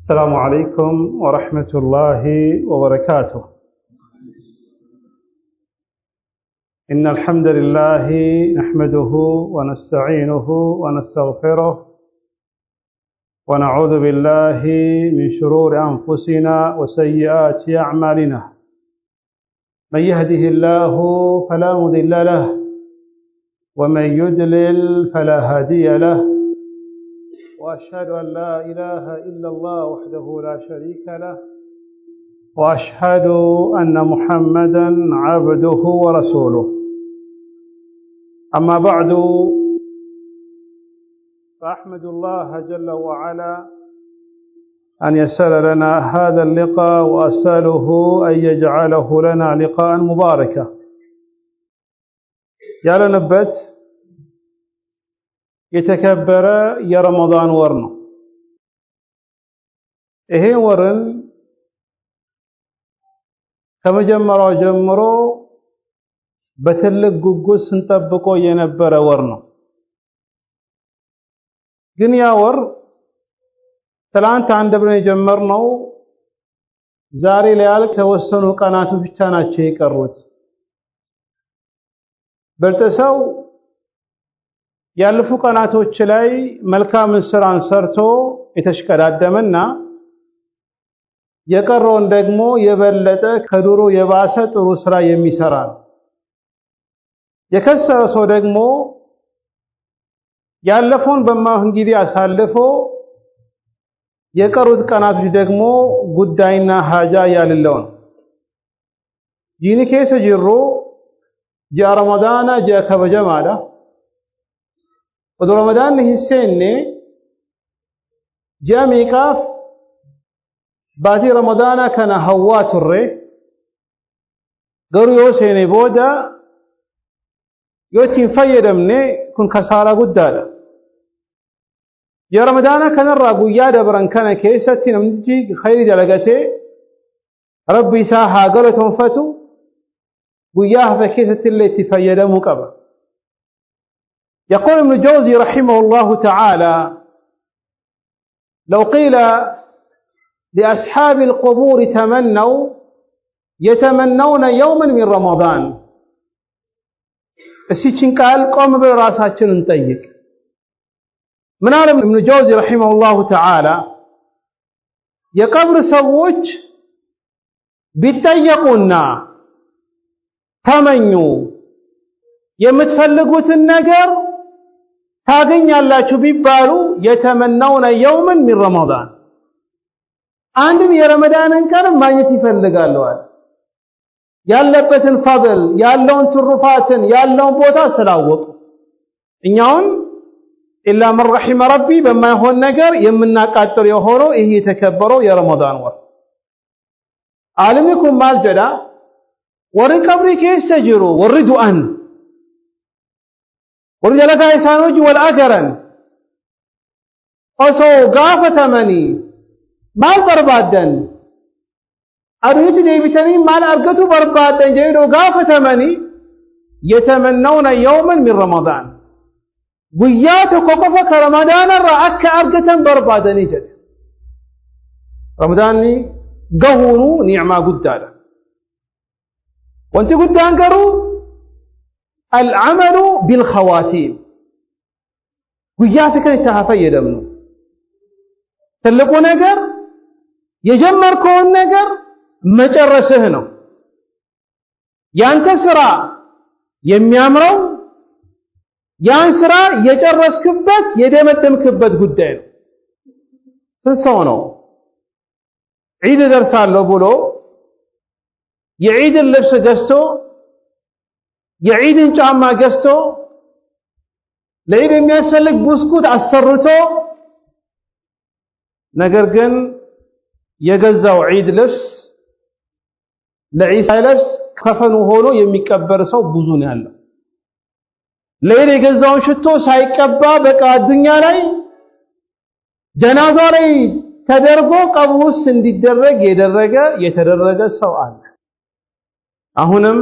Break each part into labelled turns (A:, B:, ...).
A: السلام عليكم ورحمة الله وبركاته. إن الحمد لله نحمده ونستعينه ونستغفره ونعوذ بالله من شرور أنفسنا وسيئات أعمالنا. من يهده الله فلا مضل له ومن يضلل فلا هادي له، وأشهد أن لا إله إلا الله وحده لا شريك له، وأشهد أن محمدًا عبده ورسوله. أما بعد، فأحمد الله جل وعلا أن يسر لنا هذا اللقاء، وأسأله أن يجعله لنا لقاء مباركا. يا لنبت የተከበረ የረመዳን ወር ነው። ይሄ ወርን ከመጀመሪያው ጀምሮ በትልቅ ጉጉት ስንጠብቀው የነበረ ወር ነው። ግን ያ ወር ትላንት አንድ ብለን የጀመርነው ዛሬ ላይ የተወሰኑ ቀናት ብቻ ናቸው የቀሩት። በልተሰው ያለፉ ቀናቶች ላይ መልካም ስራን ሰርቶ የተሽቀዳደመና የቀረውን ደግሞ የበለጠ ከድሮ የባሰ ጥሩ ስራ የሚሰራ ነው። የከሰረ ሰው ደግሞ ያለፈውን በማይሆን ጊዜ አሳልፎ የቀሩት ቀናቶች ደግሞ ጉዳይና ሀጃ ያልለው ነው። ጂኒ ከሰ ጅሮ ጃ ረመዳን ጃ ከበጀማዳ ودو رمضان هسيني جامي كاف باتي رمضان كان هوات الري قروا يوسيني بودا يوتين فيدمني كن كسارة قدالا يا رمضان كان الرابو يادا بران كان كيسة نمجي خير جلقتي ربي ساها قلتهم فتو وياه فكيسة اللي تفيدا مكبا. يقول ابن جوزي رحمه الله تعالى: لو قيل لأصحاب القبور تمنوا يتمنون يوما من رمضان. السيتشن قال قوم براساتشن نطيق. من عالم ابن جوزي رحمه الله تعالى يقبر سووج بيتيقونا تمنوا يمتفلقوت النجر ታገኛላችሁ ቢባሉ የተመናውና የውመን من رمضان አንድን የረመዳንን ቀን ማግኘት ይፈልጋሉ አለ። ያለበትን ፈضል ያለውን ትሩፋትን ያለውን ቦታ ስላወቁ እኛውን ኢላ መን ረሒመ ረቢ በማይሆን ነገር የምናቃጥር የሆነው ይሄ የተከበረው የረመዳን ወር ዓለምኩም ማልጀዳ ወርቀብሪ ከሰጅሩ ወርዱአን ورجلك إسانوج والأكرن أصو غافة مني مال بربادن أريد ديبتني مال أرقته بربادن جيدو غافة مني يتمنون يوما من رمضان قياتك وقفك رمضان رأك أرقة بربادن جد رمضان قهونو نعمة قدالا وانت قدان قروا العمل بالخواتيم وياتك يتهافيد منه تلقوا نجر يجمر كون نجر مجرسه ነው ያንተ ስራ የሚያምረው ያን ስራ የጨረስክበት የደመደምክበት ጉዳይ ነው። ስንሰው ነው ዒድ ደርሳለሁ ብሎ የዒድን ልብስ ገዝቶ የዒድን ጫማ ገዝቶ ለዒድ የሚያስፈልግ ብስኩት አሰርቶ ነገር ግን የገዛው ዒድ ልብስ ለዒድ ልብስ ከፈኑ ሆኖ የሚቀበር ሰው ብዙ ነው ያለው። ለዒድ የገዛው ሽቶ ሳይቀባ በቃ ዱንያ ላይ ጀናዛ ላይ ተደርጎ ቀብሩስ እንዲደረግ የተደረገ ሰው አለ። አሁንም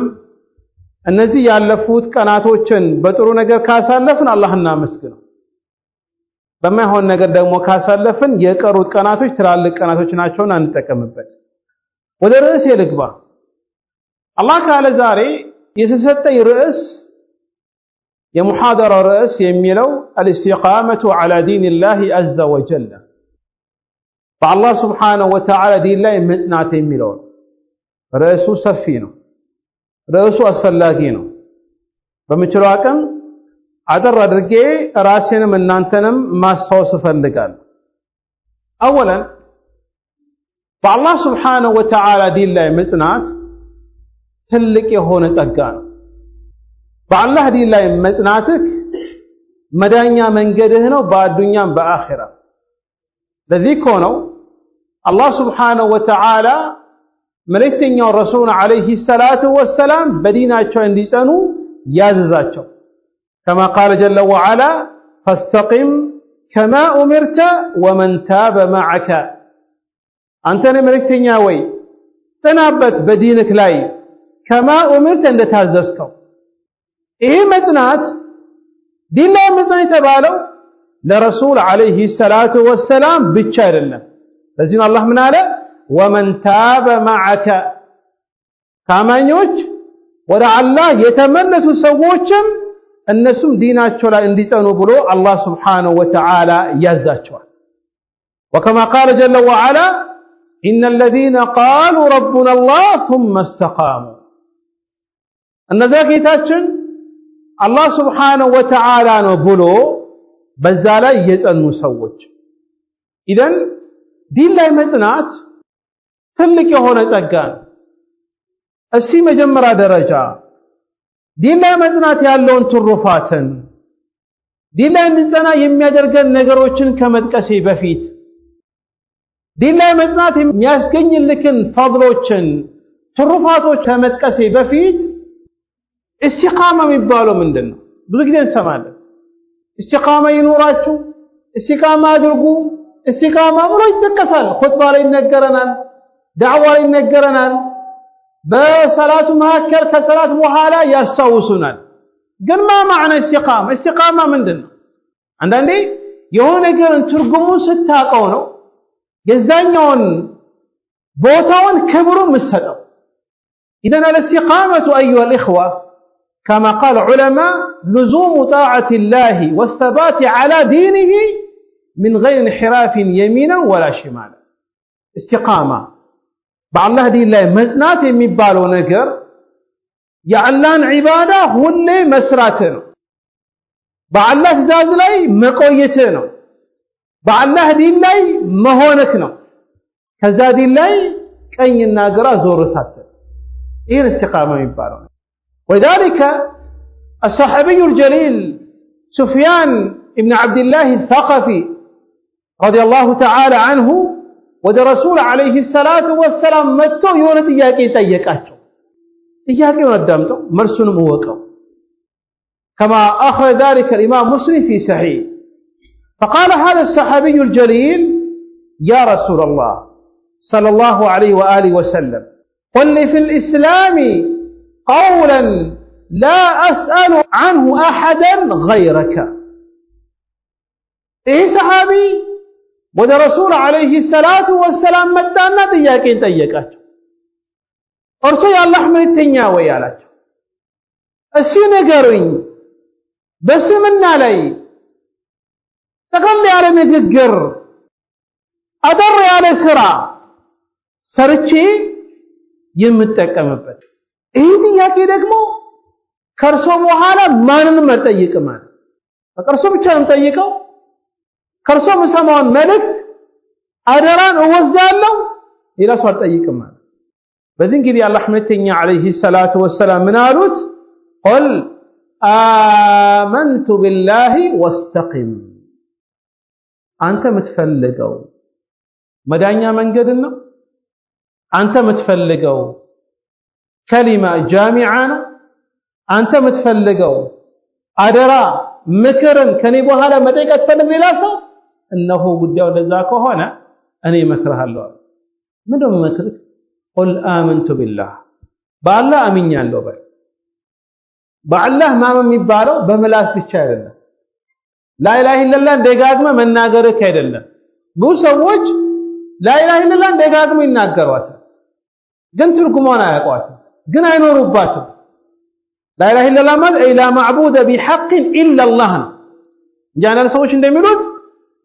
A: እነዚህ ያለፉት ቀናቶችን በጥሩ ነገር ካሳለፍን አላህን እናመስግነው። በማይሆን ነገር ደግሞ ካሳለፍን የቀሩት ቀናቶች ትላልቅ ቀናቶች ናቸውና እንጠቀምበት። ወደ ርዕስ ልግባ። አላህ ካለ ዛሬ የተሰጠኝ ርዕስ የሙሐደራው ርዕስ የሚለው الاستقامة على دين الله عز وجل በአላህ ስብሓነሁ ወተዓላ ዲን ላይ መጽናት የሚለው ርዕሱ ሰፊ ነው። ርዕሱ አስፈላጊ ነው። በምችለው አቅም አጠር አድርጌ ራሴንም እናንተንም ማስታወስ እፈልጋለሁ። አወለን በአላህ ስብሓነሁ ወተዓላ ዲን ላይ መጽናት ትልቅ የሆነ ጸጋ ነው። በአላህ ዲን ላይ መጽናትህ መዳኛ መንገድህ ነው በአዱኛም በአኺራ። ለዚህ እኮ ነው አላህ ስብሓነሁ ወተዓላ መልእክተኛው ረሱል ዓለይሂ ሰላቱ ወሰላም በዲናቸው እንዲጸኑ ያዘዛቸው። ከማ ቃለ ጀለ ወዐላ ፈስተቂም ከማ ኡሚርተ ወመን ታበ መዐከ፣ አንተን መልእክተኛ ወይ ጽናበት በዲንክ ላይ ከማ ኡሚርተ እንደታዘዝከው። ይሄ መጽናት ዲን ላይ መጽናት የተባለው ለረሱል ዓለይሂ ሰላቱ ወሰላም ብቻ አይደለም። ለዚህ ነው አላህ ምን አለ? ወመን ታበ መዐከ፣ ታማኞች ወደ አላህ የተመለሱ ሰዎችም እነሱም ዲናቸው ላይ እንዲጸኑ ብሎ አላህ ስብሓነሁ ወተዓላ ያዛቸዋል። ወከማ ቃለ ጀለ ወዐላ ኢነ አለዚነ ቃሉ ረቡና አላህ ሱመ እስተቃሙ፣ እነዚያ ጌታችን አላህ ስብሓነሁ ወተዓላ ነው ብሎ በዛ ላይ የጸኑ ሰዎች። ኢዘን ዲን ላይ መጽናት ትልቅ የሆነ ጸጋ ነው። እስቲ መጀመሪያ ደረጃ ዲን ላይ መጽናት ያለውን ትሩፋትን፣ ዲን ላይ እንድንጸና የሚያደርገን ነገሮችን ከመጥቀሴ በፊት ዲን ላይ መጽናት የሚያስገኝልክን ፈድሎችን፣ ትሩፋቶች ከመጥቀሴ በፊት ኢስቲቃማ የሚባለው ምንድን ነው? ብዙ ጊዜ እንሰማለን። ኢስቲቃማ ይኖራችሁ፣ ኢስቲቃማ አድርጉ፣ ኢስቲቃማ ብሎ ይጠቀሳል። ኹጥባ ላይ ይነገረናል፣ ዳዕዋ ላይ ይነገረናል፣ በሰላቱ መካከል ከሰላት በኋላ ያስታውሱናል። ግን ማ ማዕና ኢስቲቃማ? ኢስቲቃማ ምንድን ነው? አንዳንዴ የሆነ ነገርን ትርጉሙን ስታውቀው ነው የዛኛውን ቦታውን ክብሩ የምትሰጠው። ኢዘን አልኢስቲቃመቱ አዩሃ ልኢኽዋ كما قال علماء لزوم طاعة الله والثبات على دينه من غير انحراف يمينا ولا شمالا. استقامة بالله دين الله مزنات የሚባለው ነገር የአላህን ዒባዳ ሁሌ መስራት ነው። በአላህ ትእዛዝ ላይ መቆየት ነው። በአላህ ዲን ላይ መሆንክ ነው። ከዛ ዲን ላይ ቀኝና ግራ ዞር ሳትል ይሄን استقامة የሚባለው። وذلك الصحابي الجليل سفيان بن عبد الله الثقفي رضي الله تعالى عنه ودى رسول عليه الصلاة والسلام متو يونت إياكي تيكاتو إياكي وندامتو مرسون موكو كما أخرج ذلك الإمام مسلم في صحيح. فقال هذا الصحابي الجليل يا رسول الله صلى الله عليه وآله وسلم قل لي في الإسلام قولا لا أسأل عنه أحدا غيرك. إيه صحابي ወደ ረሱል ዓለይሂ ሰላቱ ወሰላም መጣና ጥያቄን ጠየቃቸው። እርሱ የአላህ መልእክተኛ ወይ አላቸው። እሺ ንገሩኝ፣ በስምና ላይ ጠቅለል ያለ ንግግር፣ አጠር ያለ ስራ ሰርቼ የምጠቀምበት። ይህ ጥያቄ ደግሞ ከእርሶ በኋላ ማንንም አልጠይቅም አለ። ከእርሶ ብቻ ነው የምጠይቀው። ከእርሶ የምሰማውን መልእክት አደራን እወስዳለሁ፣ ሌላ ሰው አልጠይቅም አለ። በዚህ ጊዜ አላህ መልእክተኛ ዓለይሂ ሰላቱ ወሰላም ምን አሉት? ቁል አመንቱ ቢላሂ ወስተቂም። አንተ የምትፈልገው መዳኛ መንገድ ነው? አንተ የምትፈልገው ከሊማ ጃሚዓ ነው? አንተ የምትፈልገው አደራ ምክርን ከኔ በኋላ መጠየቅ አትፈልግ ሌላ ሰው? እነሆ ጉዳዩ እንደዛ ከሆነ እኔ እመክርሃለሁ አሉት። ምንድነው መክርህ? ቁል አመንቱ ቢላህ፣ በአላህ አምኛለሁ በል። በአላህ ማመን የሚባለው በምላስ ብቻ አይደለም። ላኢላሃ ኢለላህ ደጋግመ መናገርህ አይደለም ብዙ ሰዎች ላኢላሃ ኢለላህ ደጋግመ ይናገሯታል ግን ትርጉሟን አያውቋትም ግን አይኖሩባትም ላኢላሃ ኢለላህ ማለት ላ ማዕቡደ ቢሐቅ ኢለላህ ያንዳንድ ሰዎች እንደሚሉት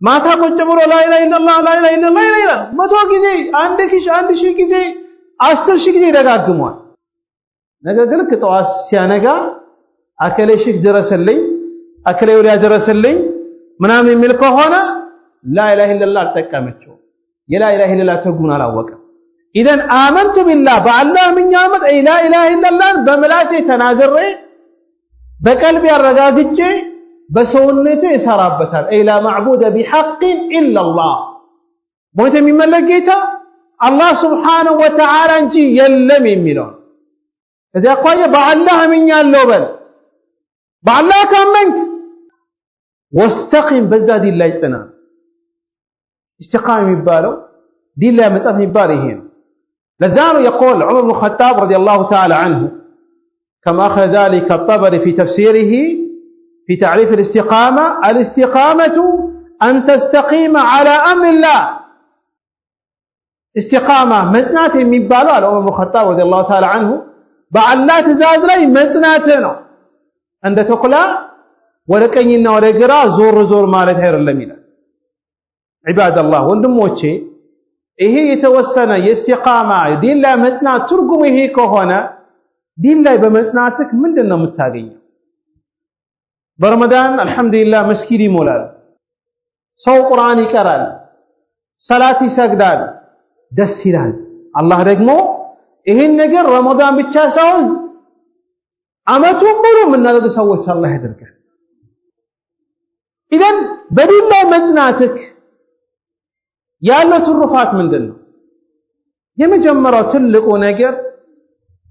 A: ማታ ቁጭ ብሎ ላኢላሃ ኢለላህ ላኢላሃ ኢለላህ ይላል 100 ጊዜ 1000 ጊዜ 10000 ጊዜ ይደጋግሟል ነገር ግን ከጠዋት ሲያነጋ አከሌ ሺክ ድረስልኝ አከሌ ወዲያ ድረስልኝ ምናምን የሚል ከሆነ ላኢላሃ ኢለላህ አልጠቀመችው የላኢላሃ ኢለላህ ትርጉሙን አላወቀም ኢዘን አመንቱ ቢላህ በአላህ ምኛመት ላኢላሃ ኢለላህ በመላቴ ተናግሬ በቀልቤ አረጋግጬ በሰውነቴ ይሰራበታል ላ ማዕቡደ ቢሐቅ ኢለላህ ሞት የሚመለክ ጌታ አላህ ሱብሓነሁ ወተዓላ እንጂ የለም የሚለው እዚያ አኳያ በአላህ አምኛለሁ በል በአላህ ካመንክ ወስተቂም በዛ ዲን ላይ ጽና استقام የሚባለው ዲን ላይ መጽናት የሚባል ይሄ ነው لذلك يقول عمر بن الخطاب رضي الله تعالى عنه كما أخذ ذلك الطبري في تفسيره في تعريف الاستقامة أن تستقيم على أمر الله استقامة مጽናት የሚባለው على عمر بن الخطاب رضي الله تعالى عنه በአላህ ትእዛዝ ላይ መጽናት ነው እንደ ተኩላ ወደ ቀኝና ወደ ግራ ዞር ማለት አይደለም ይላል عباد الله ወንድሞቼ ይሄ የተወሰነ የኢስቲቃማ ዲን ላይ መጽናት ትርጉሙ ይሄ ከሆነ ዲን ላይ በመጽናትክ ምንድነው የምታገኘው በረመዳን አልহামዱሊላህ መስጊድ ይሞላል ሰው ቁርአን ይቀራል ሰላት ይሰግዳል ደስ ይላል አላህ ደግሞ ይሄን ነገር ረመዳን ብቻ ሳይሆን አመቱን ሙሉ የምናደርግ ሰዎች አላህ ያደርጋል ኢዘን በዲን ላይ መጽናትክ ያለው ትሩፋት ምንድነው የመጀመሪያው ትልቁ ነገር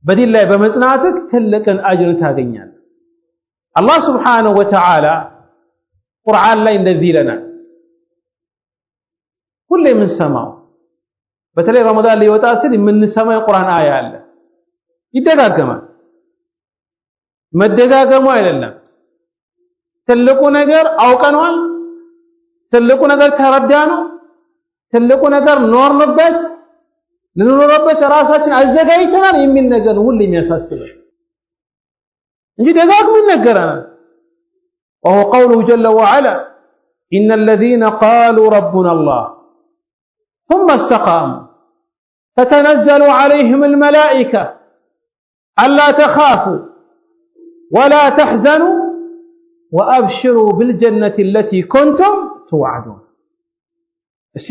A: በዲን ላይ በመጽናትክ ትልቅን አጅር ታገኛለህ አላህ Subhanahu Wa Ta'ala ቁርአን ላይ እንደዚህ ይለናል ሁሌ የምንሰማው በተለይ ረመዳን ሊወጣ ሲል የምንሰማው የቁርአን አያ አለ ይደጋገማል መደጋገሙ አይደለም ትልቁ ነገር አውቀናል ትልቁ ነገር ተረዳነው ትልቁ ነገር ኖርንበት ለኖርበት ራሳችን አዘጋጅተናል የሚል ነገር ሁሉ የሚያሳስበው እንጂ ደጋግሞ ይነገራል وهو قوله جل وعلا إن الذين قالوا ربنا الله ثم استقاموا تتنزل عليهم الملائكة ألا تخافوا ولا تحزنوا وأبشروا بالجنة التي كنتم توعدون እሺ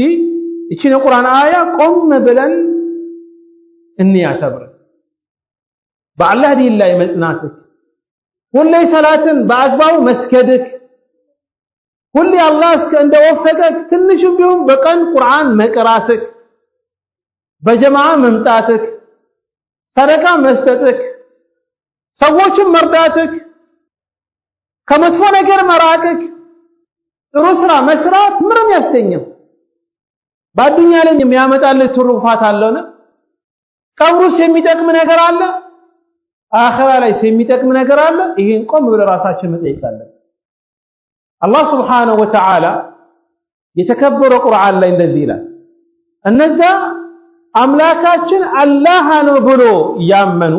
A: እቺን የቁርአን አያ ቆም ብለን እንያተብር በአላህ ዲን ላይ መጽናትክ ሁሌ ሰላትን በአግባቡ መስገድክ ሁሌ አላህ እንደወፈቀክ ትንሽ ቢሆን በቀን ቁርአን መቅራትክ በጀማዓ መምጣትክ ሰደቃ መስጠትክ ሰዎችን መርዳትክ ከመጥፎ ነገር መራቅክ ጥሩ ስራ መስራት ምንም ያስገኘው በአዱኛ ላይ የሚያመጣልህ ትሩፋት አለውና ቀብሩስ የሚጠቅም ነገር አለ አኺራ ላይ የሚጠቅም ነገር አለ ይሄን ቆም ብለ ራሳችን መጠየቅ አለብን አላህ Subhanahu Wa Ta'ala የተከበረ ቁርአን ላይ እንደዚህ ይላል እነዛ አምላካችን አላህ ነው ብሎ ያመኑ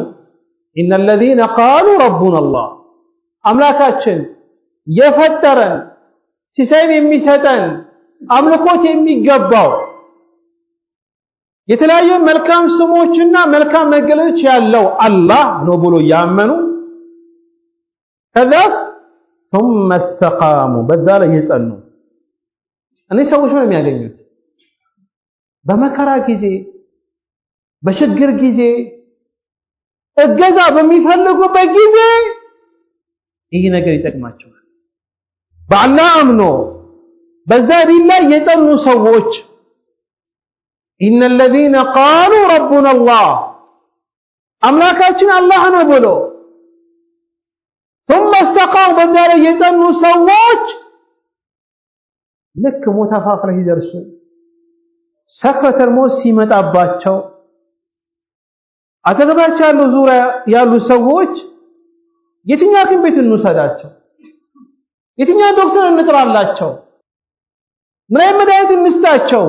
A: إن الذين قالوا ربنا الله አምላካችን የፈጠረን ሲሳይን የሚሰጠን አምልኮት የሚገባው የተለያዩ መልካም ስሞችና መልካም መገለጫዎች ያለው አላህ ነው ብሎ ያመኑ ከዛስ ثم استقاموا በዛ ላይ የጸኑ እነዚህ ሰዎች ምን የሚያገኙት በመከራ ጊዜ በችግር ጊዜ እገዛ በሚፈልጉበት ጊዜ ይህ ነገር ይጠቅማቸዋል በአላህ አምኖ በዛ ዲን ላይ የጸኑ ሰዎች إن الذين قالوا ربنا الله አምላካችን አላህ ነው ብሎ ثم استقاموا በዛ ላይ የጸኑ ሰዎች ልክ ሞት አፋፍ ላይ ይደርሱ ሰከረተል ሞት ሲመጣባቸው አጠገባቸው ያሉ ዙሪያ ያሉ ሰዎች የትኛው ግን ቤት እንውሰዳቸው የትኛው ዶክተር እንጥራላቸው? ምን አይነት መድኃኒት እንስጣቸው?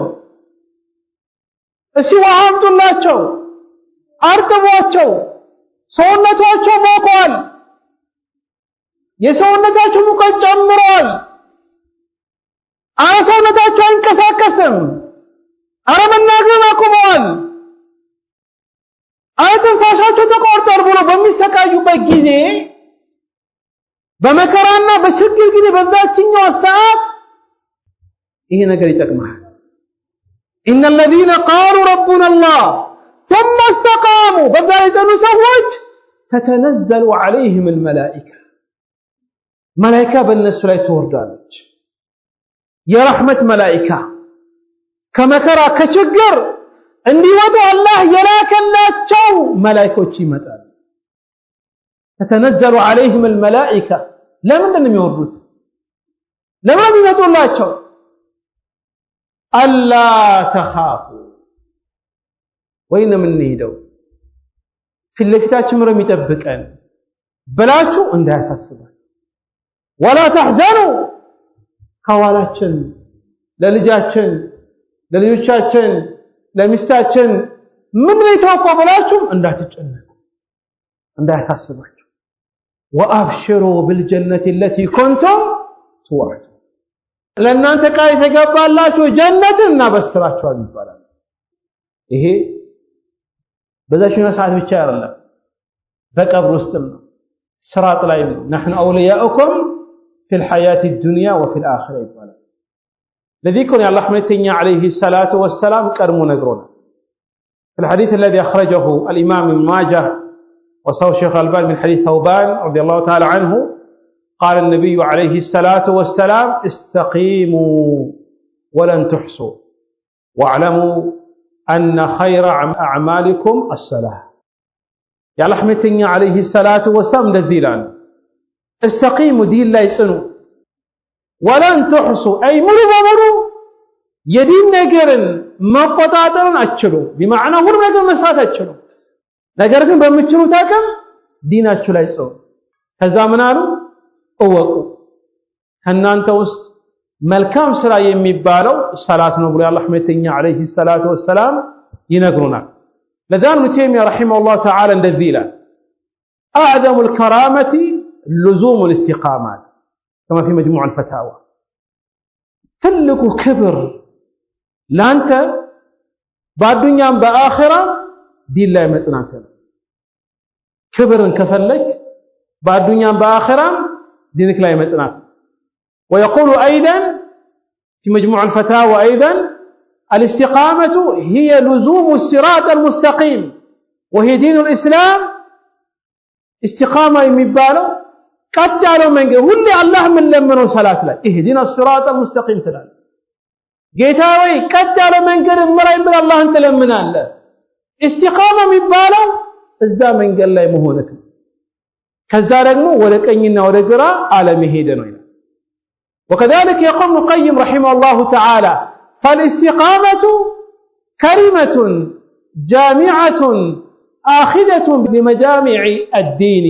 A: እሺ ውሃ አምጡላቸው፣ አርጥቧቸው። ሰውነታቸው ሞቋል፣ የሰውነታቸው ሙቀት ጨምሯል፣ ሰውነታቸው አይንቀሳቀስም፣ መናገር አቁመዋል፣ ትንፋሻቸው ተቋርጧል ብሎ በሚሰቃዩበት ጊዜ በመከራና በችግር ጊዜ በዛችኛው ሰዓት ይሄ ነገር ይጠቅማል። إن الذين قالوا ربنا الله ثم استقاموا فبعدن سوج تتنزل عليهم الملائكة ملائكة بالنسبة لا توردالج يا رحمة ملائكة كما كرا كشجر عندي وضع الله يراك لا تشو ملائكة متى تتنزل عليهم الملائكة لمن لم يورد لما بيمتوا الله تشو ألا تخافوا وين من نيدو في اللفتات مرم يتبكن بلاتو عندها ساسبا ولا تحزنوا كوالاتشن للجاتشن لليوشاتشن لمستاتشن من يتوقع بلاتو عندها تتجنن عندها ساسبا وأبشروا بالجنة التي كنتم توعدون ለእናንተ ቃል የተገባላችሁ ጀነትን እናበስራችኋል ይባላል። ይሄ በዛሽና ሰዓት ብቻ አይደለም፣ በቀብር ውስጥም ነው፣ ስራጥ ላይ ነው። نحن اولياؤكم في الحياه الدنيا وفي الاخره ይባላል። ለዚክሩ يا الله መልእክተኛ عليه الصلاه والسلام ቀድሞ ነግሮናል። في الحديث الذي اخرجه الامام ابن ماجه وصححه الشيخ الألباني من حديث ثوبان رضي الله تعالى عنه قال النبي عليه الصلاة والسلام استقيموا ولن تحصوا واعلموا أن خير أعمالكم الصلاة يا رحمتني عليه الصلاة والسلام لذيلان استقيموا دين لا يسنوا ولن تحصوا أي مروا يدين نجرن ما قطعتن أتشلوا بمعنى هو نجر مسات أتشلوا نجركم بمتشلوا تاكم دين أتشلوا يسوا هذا منالو እወቁ ከናንተ ውስጥ መልካም ስራ የሚባለው ሰላት ነው ብሎ አላህ መልእክተኛ አለይሂ ሰላቱ ወሰላም ይነግሩናል። ለዛም ሙተይሚያ ረሂመሁላህ ተዓላ እንደዚህ ይላል أعظم الكرامة لزوم الاستقامة كما في مجموع الفتاوى ትልቁ ክብር ላንተ በአዱኛም በአኺራ ዲን ላይ መጽናት ነው። ክብርን ከፈለክ በአዱኛም በአኺራም دينك لا يمسنات ويقول أيضا في مجموع الفتاوى أيضا الاستقامة هي لزوم الصراط المستقيم وهي دين الإسلام استقامة يمبالو قد جعلوا من قول الله من لمنه صلاة لا اهدنا الصراط المستقيم تلال قيتاوي قد جعلوا من قول المرأي من الله انت لمنا الله استقامة يمبالو الزامن قال لا يمهونك ከዛ ደግሞ ወደ ቀኝና ወደ ግራ አለመሄድ ነው ይላል። وكذلك يقول ابن القيم رحمه الله تعالى فالاستقامة كلمة جامعة آخذة بمجامع الدين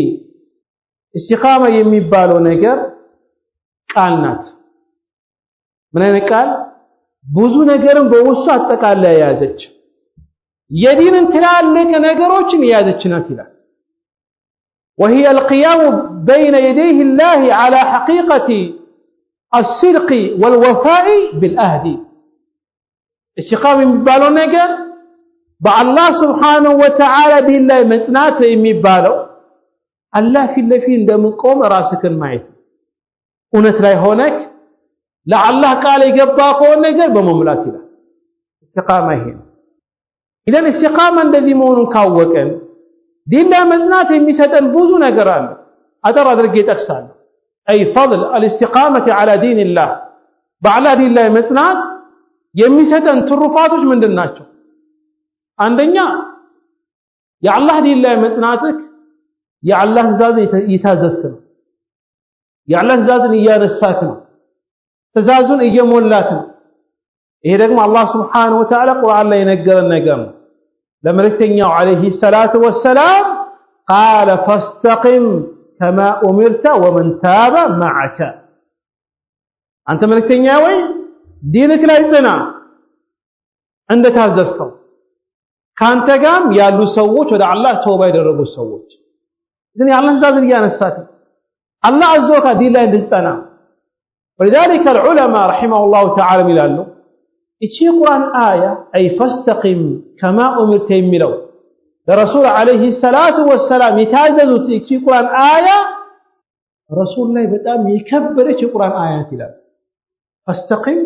A: استقامة የሚባለው ነገር ቃል ናት። ምን አይነት ቃል? ብዙ ነገርን በውስጡ አጠቃላ የያዘች የዲንን ትላልቅ ነገሮችን የያዘች ናት ይላል። وهي القيام بين يديه الله على حقيقة الصدق والوفاء بالعهد استقامة የሚባለው ነገር በአላህ Subhanahu Wa Ta'ala ዲን ላይ መጽናት የሚባለው አላህ ፊት ለፊት እንደምቆም ራስህን ማየት እውነት ላይ ሆነክ ለአላህ ቃል የገባከው ነገር በመሙላት ይላል። استقامة ይሄ ነው። ኢዘን استقامة እንደዚህ መሆኑን ካወቀን دين لا مزنات يمسدن بوزو ነገር አለ አጠር አድርጌ ጠቅሳለሁ أي فضل الاستقامة على دين الله بعلى دين الله መጽናት የሚሰጠን ትሩፋቶች ምንድናቸው? አንደኛ የአላህ ዲን ላይ መጽናትክ የአላህ ትእዛዝ እየታዘዝክ ነው። የአላህ ትእዛዝን እያነሳክ ነው። ትእዛዙን እየሞላክ ነው። ይሄ ደግሞ አላህ Subhanahu Wa Ta'ala ቁርአን ላይ የነገረን ነገር ነው። ለመልእክተኛው عليه الصلاة والسلام قال فاستقم كما أمرت ومن تاب معك አንተ መልእክተኛ ወይ ዲንክ ላይ ጽና እንደታዘዝከው ካንተ ጋርም ያሉ ሰዎች ወደ አላህ ተውባ ያደረጉ ሰዎች ግን የአላህን ትእዛዝ ያነሳት الله عز وجل دين لا يدلتنا ولذلك العلماء رحمه الله تعالى يقولوا إيشي قرآن آية أي فاستقم كما أمرت يملو الرسول عليه الصلاة والسلام يتعززوا إيشي قرآن آية رسول الله بدأ يكبر إيشي قرآن آيات لا فاستقم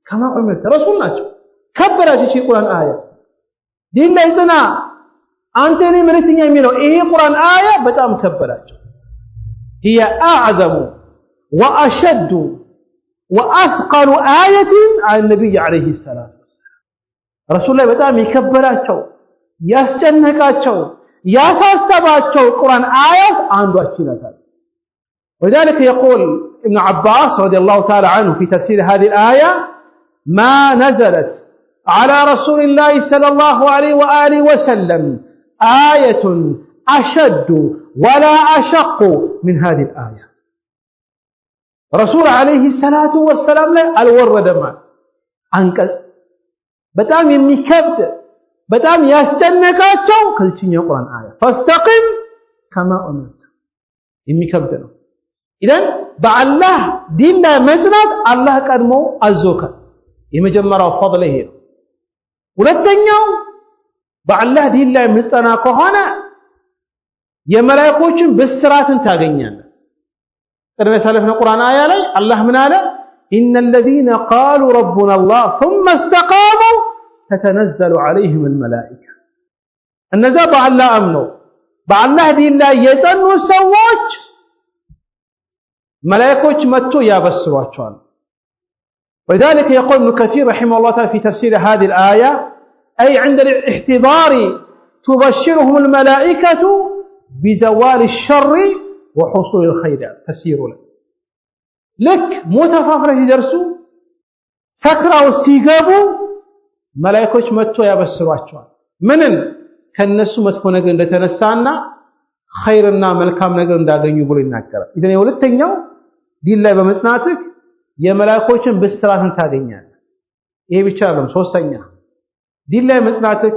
A: كما أمرت رسول الله كبر إيشي قرآن آية دين لا يدلتنا أنتني مرتين يملو إيه قرآن آية بدأ مكبرات هي أعظم وأشد وأثقل آية على النبي عليه الصلاة والسلام رسول الله بدأ يكبراتشو يسجنكاتشو يساستباتشو القرآن آيات عنده أشياء ولذلك يقول ابن عباس رضي الله تعالى عنه في تفسير هذه الآية ما نزلت على رسول الله صلى الله عليه وآله وسلم آية أشد ولا أشق من هذه الآية رسول عليه الصلاة والسلام لا الورد ما أنكس بتام يمكبد بتام يستنكاتشو كالتين القرآن آية فاستقم كما أمرت يمكبدنا إذن بالله ديننا مزنات الله كرمو الزوكا يمجمرا فضله ولدنيا بالله ديننا مزنا كهانا የመላእክቶችን ብስራትን ታገኛለህ ቀደም ያሳለፍነው ቁርአን አያ ላይ አላህ ምን አለ ان الذين قالوا ربنا الله ثم استقاموا تتنزل عليهم الملائكه እነዛ በአላህ አምነው በአላህ ዲን ላይ የጸኑ ሰዎች መላእክቶች መጥቶ ያበስሯቸዋል ولذلك يقول ابن كثير رحمه الله تعالى في تفسير هذه الآية أي عند الاحتضار تبشرهم الملائكة بزوال الشر وحصول الخير تسير له لك متفافره يدرسوا سكروا سيغبوا ملائكه متوا يبشرواቸዋል ምንን ከነሱ መጥፎ ነገር እንደተነሳና ኸይርና መልካም ነገር እንዳገኙ ብሎ ይናገራል ኢደን የሁለተኛው ዲን ላይ በመጽናትህ የመላእክቶችን ብስራትን ታገኛለህ ይሄ ብቻ አይደለም ሶስተኛ ዲን ላይ መጽናትህ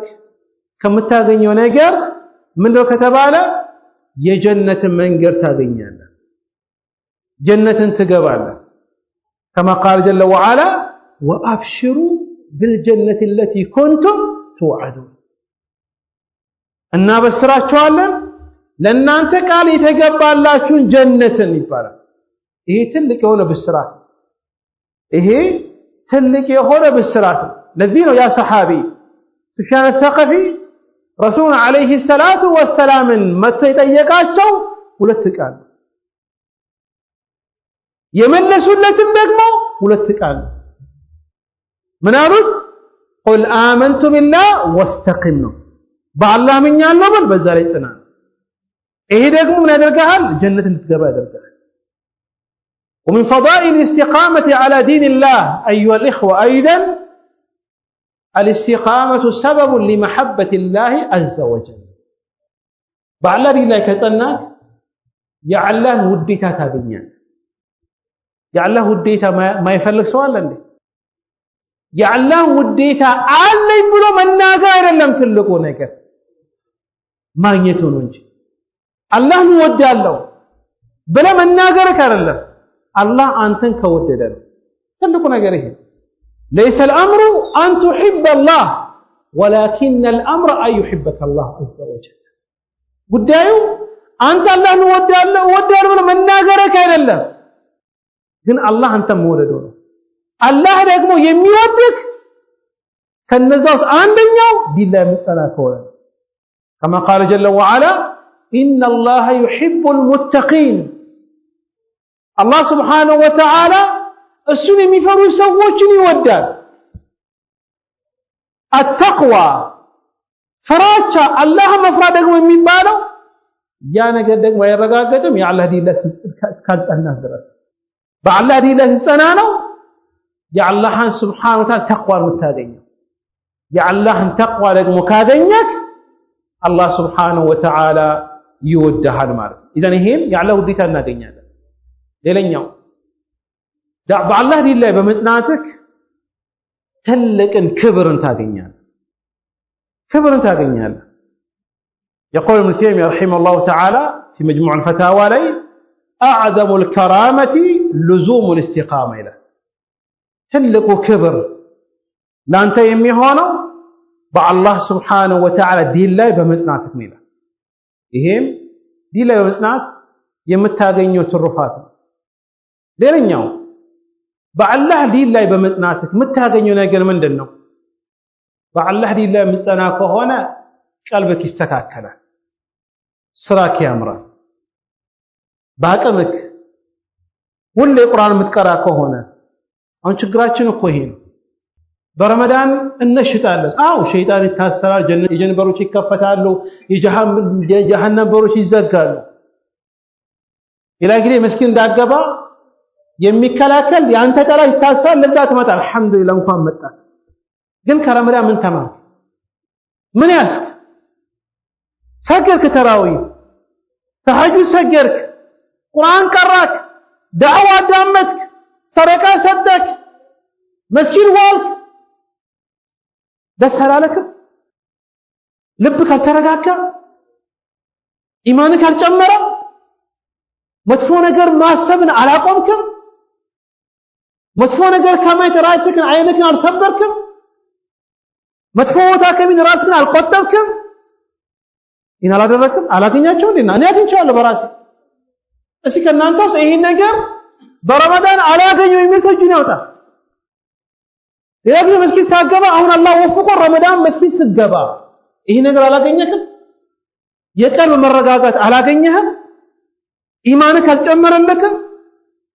A: ከምታገኘው ነገር ምንድነው ከተባለ የጀነትን መንገድ ታገኛለህ ጀነትን ትገባለህ كما قال جل وعلا وابشروا بالجنه التي كنتم توعدون እና በስራቸዋለን ለእናንተ ቃል የተገባላችሁን ጀነትን ይባላል ይሄ ትልቅ የሆነ ብስራት ይሄ ትልቅ የሆነ ብስራት ለዚህ ነው ያ ሰሃቢ ሱፊያን الثقفي رسول عليه الصلاة والسلام متى يጠየቃቸው ሁለት ቃል የመለሱለትም ደግሞ ሁለት ቃል ምን አሉት قل آمنت بالله واستقم بالله من ያለው በል በዛ ላይ ጽና ይሄ ደግሞ ምን ያደርጋል ጀነት እንድትገባ ያደርጋል ومن فضائل الاستقامة على دين الله أيها الإخوة أيضا الاستقامة سبب لمحبة الله عز وجل بالله الله كتناك يا الله وديتا تاغنيان يا الله وديتا ما يفلك سؤال لنده يا الله وديتا علي بلو مناغا አይደለም ትልቁ ነገር ማግኘቱ ነው እንጂ አላህ ይወዳለው ብለ መናገር አይደለም አላህ አንተን ከወደደ ነው ትልቁ ነገር ይሄ ليس الأمر أن تحب الله ولكن الأمر أن يحبك الله عز وجل قدايو أنت الله ودال من ناغرك አይደለም ግን አላህ አንተ መወደደው ነው አላህ ደግሞ የሚወድክ ከነዛስ አንደኛው ቢላ ምስላ ከሆነ كما قال جل وعلا إن الله يحب المتقين الله سبحانه وتعالى እሱን የሚፈሩ ሰዎችን ይወዳል التقوى ፍራቻ አላህ መፍራት ደግሞ የሚባለው ያ ነገር ደግሞ አይረጋገጥም የአላህ ዲን ላይ እስካልጸና ድረስ በአላህ ዲን ላይ ጸና ነው የአላህን Subhanahu Wa Ta'ala ተቅዋ የምታገኘው የአላህን ተቅዋ ደግሞ ካገኘክ አላህ Subhanahu Wa Ta'ala ይወድሃል ማለት ኢዘን ይሄን የአላህ ውዴታ እናገኛለን ሌላኛው በአላህ ዲን ላይ በመጽናትክ ትልቅን ክብርን ታገኛለህ يقول ابن تيمية رحمه الله تعالى في مجموع الفتاوى لي أعظم الكرامة لزوم الاستقامة إلى تلك كبر لأنت يمي هنا بع الله سبحانه وتعالى دين الله بمصنعتك ميلا إيهم دين الله بمصنعت يمتاغينيو ترفات لين يوم بع الله دين الله بمصنعتك متاغينيو ناقل من دنو بع الله دين الله بمصنعك هنا قلبك يستكاكله سراك يامرا باقمك ሁሌ ቁርአን የምትቀራ ከሆነ አሁን ችግራችን እኮ ይሄ ነው በረመዳን እንሽጣለን አው ሸይጣን ይታሰራል የጀንበሮች ይከፈታሉ የጀሃነም በሮች ይዘጋሉ ሌላ ጊዜ መስኪን እንዳገባ የሚከላከል ያንተ ጠላ ይታሰራል ለዛ ትመጣ አልহামዱሊላህ እንኳን መጣ ግን ከረመዳን ምን ተማርክ ምን ያስክ ሰገርክ ተራዊ ተሐጁድ ሰገርክ ቁርአን ቀራክ ዳዕዋ አዳመጥክ ሰረቃ ሰደክ መስጊድ ዋልክ ደስ አላለክም ልብክ አልተረጋጋ ኢማንክ አልጨመረ መጥፎ ነገር ማሰብን አላቆምክም መጥፎ ነገር ከማየት ራስህን አይንህን አልሰበርክም መጥፎ ቦታ ከሚን ራስህን አልቆጠብክም إن على ذلك على كنيا شون لنا أنا أكين شاء الله براسي أسي كنا نتوس إيه النجار برمضان على كنيا يملك الجنة وتا لكن مسكين ساقبا أهون الله وفق رمضان مسكين ساقبا إيه النجار على كنيا كم يكال مرقاقات على كنيا إيمانك التأمر لكم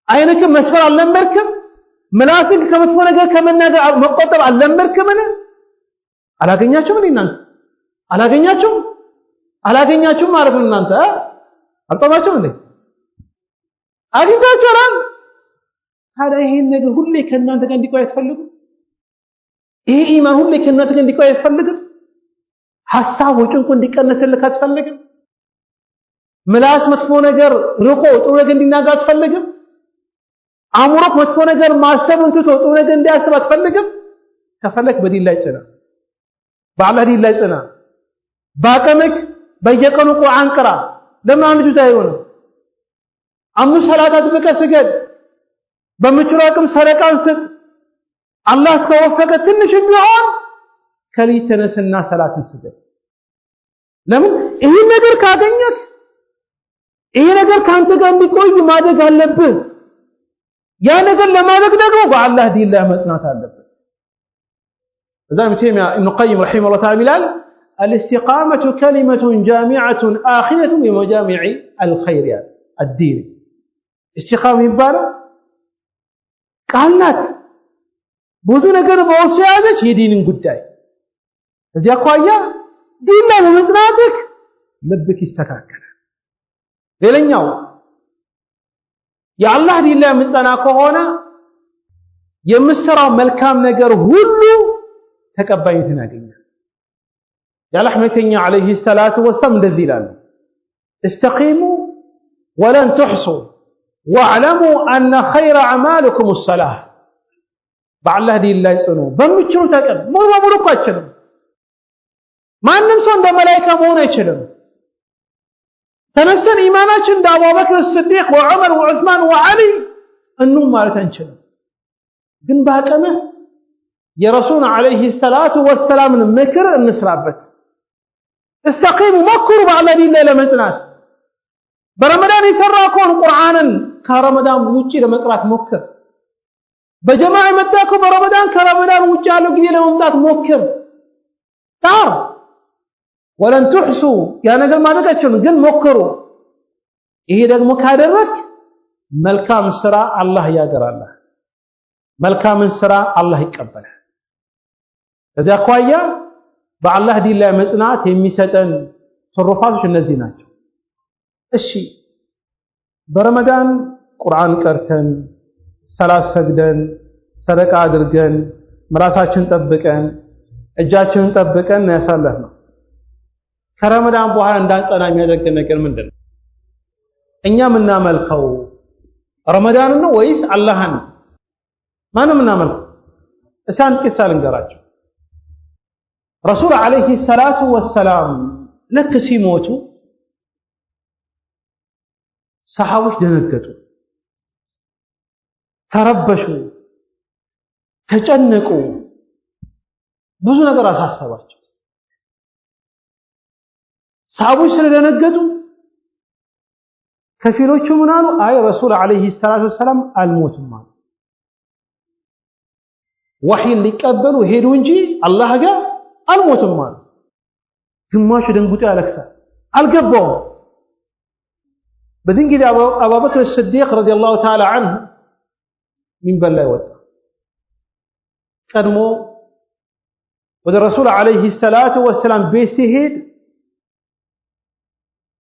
A: عينك مسفر على المركب مناسك كمسفر نجار كمن نجار مقطب على المركب على كنيا شون لنا على كنيا شون አላገኛችሁም ማለት ነው እናንተ አልጠማችሁም እንዴ አግኝታችኋል ታዲያ ይሄን ነገር ሁሌ ከእናንተ ጋር እንዲቆይ አትፈልጉ ይሄ ኢማን ሁሌ ከእናንተ ጋር እንዲቆይ አትፈልጉ ሐሳቡ ጭንቁ እንዲቀነስልህ አትፈልጉ ምላስ መጥፎ ነገር ርቆ ጥሩ ነገር እንዲናገር አትፈልጉ አእምሮክ መጥፎ ነገር ማሰብን ትቶ ጥሩ ነገር እንዲያስብ አትፈልጉ ከፈለክ በዲን ላይ ጽና በአላህ ዲን ላይ ጽና ባቀመክ በየቀኑ ቁርአን ቅራ ለምን አንድ ጁዝ አይሆንም አምስት ሰላታት በቀስገድ በምችራቅም ሰረቃን ስጥ አላህ ከወፈቀ ትንሽ ቢሆን ከሊት ተነስና ሰላትን ስገድ ለምን ይሄ ነገር ካገኘክ ይሄ ነገር ካንተ ጋር እንዲቆይ ማደግ አለብህ ያ ነገር ለማድረግ ደግሞ በአላህ ዲን ላይ መጽናት አለብህ እዛም ቴሚያ ኢብኑ ቀይም ረሂመሁላህ ተዓላ ይላል الاستقامة كلمة جامعة آخرة بمجامع الخير الدين استقامة يبالا قالت ብዙ ነገር በወሰያለች የዲንን ጉዳይ እዚያ አቋያ ዲን ላይ በመጽናትክ ልብክ ይስተካከላል ሌላኛው የአላህ ዲን ላይ መጽና ከሆነ የምትሰራው መልካም ነገር ሁሉ ተቀባይነትን ያገኛል يا لحمتني عليه الصلاة والسلام الذلال استقيموا ولن تحصوا واعلموا أن خير أعمالكم الصلاة بعد دين الله يسنو بمشرو تكن مو مبروك أشلم ما نمسون ده ملائكة مو نشلم تنسن إيماناتشن ده أبو بكر الصديق وعمر وعثمان وعلي النوم ما تنشلم جن باكمه يا رسول عليه الصلاة والسلام المكر النسرابت استقيموا مكروا بعد دين الله لمسنات برمضان يسراكون قرآنا كرمضان وجي لمقرات مكر بجماعة متاكو برمضان كرمضان وجي على قدي لممدات مكر تعال ولن تحسوا يا نقل ما نقلتشون قل مكروا إيه دق مكادرك ملكام السراء الله يقر الله ملكام السراء الله يقبله إذا قوية በአላህ ዲን ላይ መጽናት የሚሰጠን ትሩፋቶች እነዚህ ናቸው እሺ በረመዳን ቁርአን ቀርተን ሰላት ሰግደን ሰደቃ አድርገን ራሳችንን ጠብቀን እጃችንን ጠብቀን ያሳለፍነው ከረመዳን በኋላ እንዳንጸና የሚያደርገን ነገር ምንድነው እኛ የምናመልከው ረመዳን ነው ወይስ አላህን ማንም እናመልክ እሳን ቂሳ ልንገራችሁ ረሱል አለይሂ ሰላቱ ወሰላም ልክ ሲሞቱ ሰሃቦች ደነገጡ ተረበሹ ተጨነቁ ብዙ ነገር አሳሰባቸው ሰሃቦች ስለደነገጡ ከፊሎቹ ምን አሉ አይ ረሱል አለይሂ ሰላቱ ወሰላም አልሞቱም አሉ ወህይ ሊቀበሉ ሄዱ እንጂ አላህ ጋር አልሞቱም አሉ ግማሹ ደንጉጦ ያለቅሳል አልገባውም በዚህ ጊዜ አቡበክር الصديق رضي الله تعالى عنه من በላይ ወጣ ቀድሞ ወደ ረሱል አለይሂ ሰላቱ ወሰላም ቤት ሲሄድ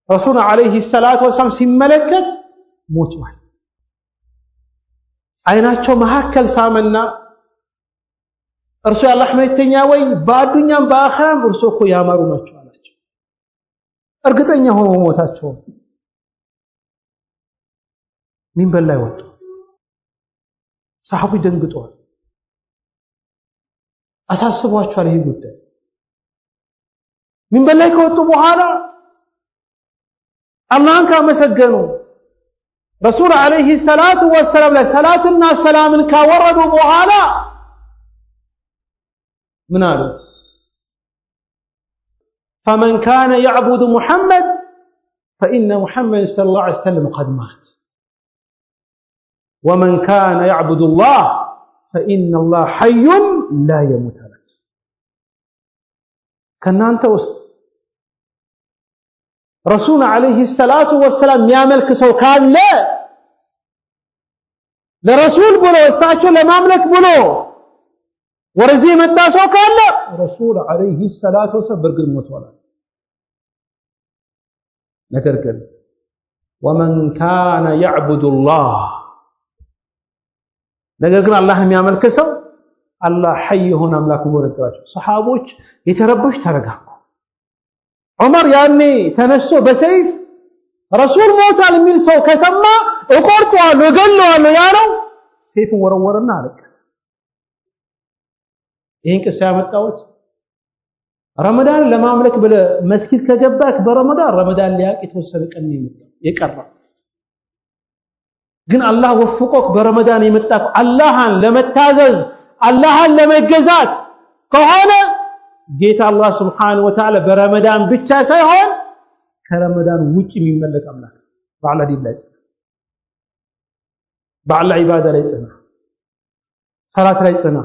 A: ረሱል አለይሂ ሰላቱ ወሰላም ሲመለከት ሞቷል አይናቸው መሐከል ሳመና እርሱ ያላህ መልእክተኛ ወይ በአዱኛም በአኺራም እርሱ እኮ ያማሩ ናቸው አላቸው እርግጠኛ ሆኖ ሞታቸው ምን በላይ ወጡ ሰሃቡ ደንግጠዋል አሳስቧቸዋል ይሄ ጉዳይ ምን በላይ ከወጡ በኋላ አላህን ካመሰገኑ ረሱል አለይሂ ሰላቱ ወሰላም ለሰላትና ሰላምን ካወረዱ በኋላ من قالوا فمن كان يعبد محمد فإن محمد صلى الله عليه وسلم قد مات ومن كان يعبد الله فإن الله حي لا يموت أبدا كان أنت وسط رسول عليه الصلاة والسلام يعمل كسو كان لا لرسول بلو استعجل لمملك بلو ورزي متاسو كان رسول عليه الصلاه والسلام برغ الموتولا نكركل ومن كان يعبد الله نكركل الله የሚያመልክ ሰው الله حي ሆነ አምላኩ ወረጋቸው ሰሃቦች የተረበሽ ተረጋጉ ዑመር ያኔ ተነስቶ በሰይፍ ረሱል ሞታል የሚል ሰው ከሰማ እቆርጠዋለሁ እገለዋለሁ ያለው ሰይፍ ወረወረና አለቀሰ ይሄን ቅሳ ያመጣሁት ረመዳን ለማምለክ ብለ መስጊድ ከገባክ ረመዳን ሊያቅ የተወሰነ ቀን ይመጣ የቀራ ግን አላህ ወፍቆክ በረመዳን የመጣክ አላህን ለመታዘዝ አላህን ለመገዛት ከሆነ ጌታ አላህ Subhanahu Wa Ta'ala በረመዳን ብቻ ሳይሆን ከረመዳን ውጪ የሚመለክ አምላክ በአላህ ዲን ላይ በአላህ ኢባዳ ላይ ጽና ሰላት ላይ ጽና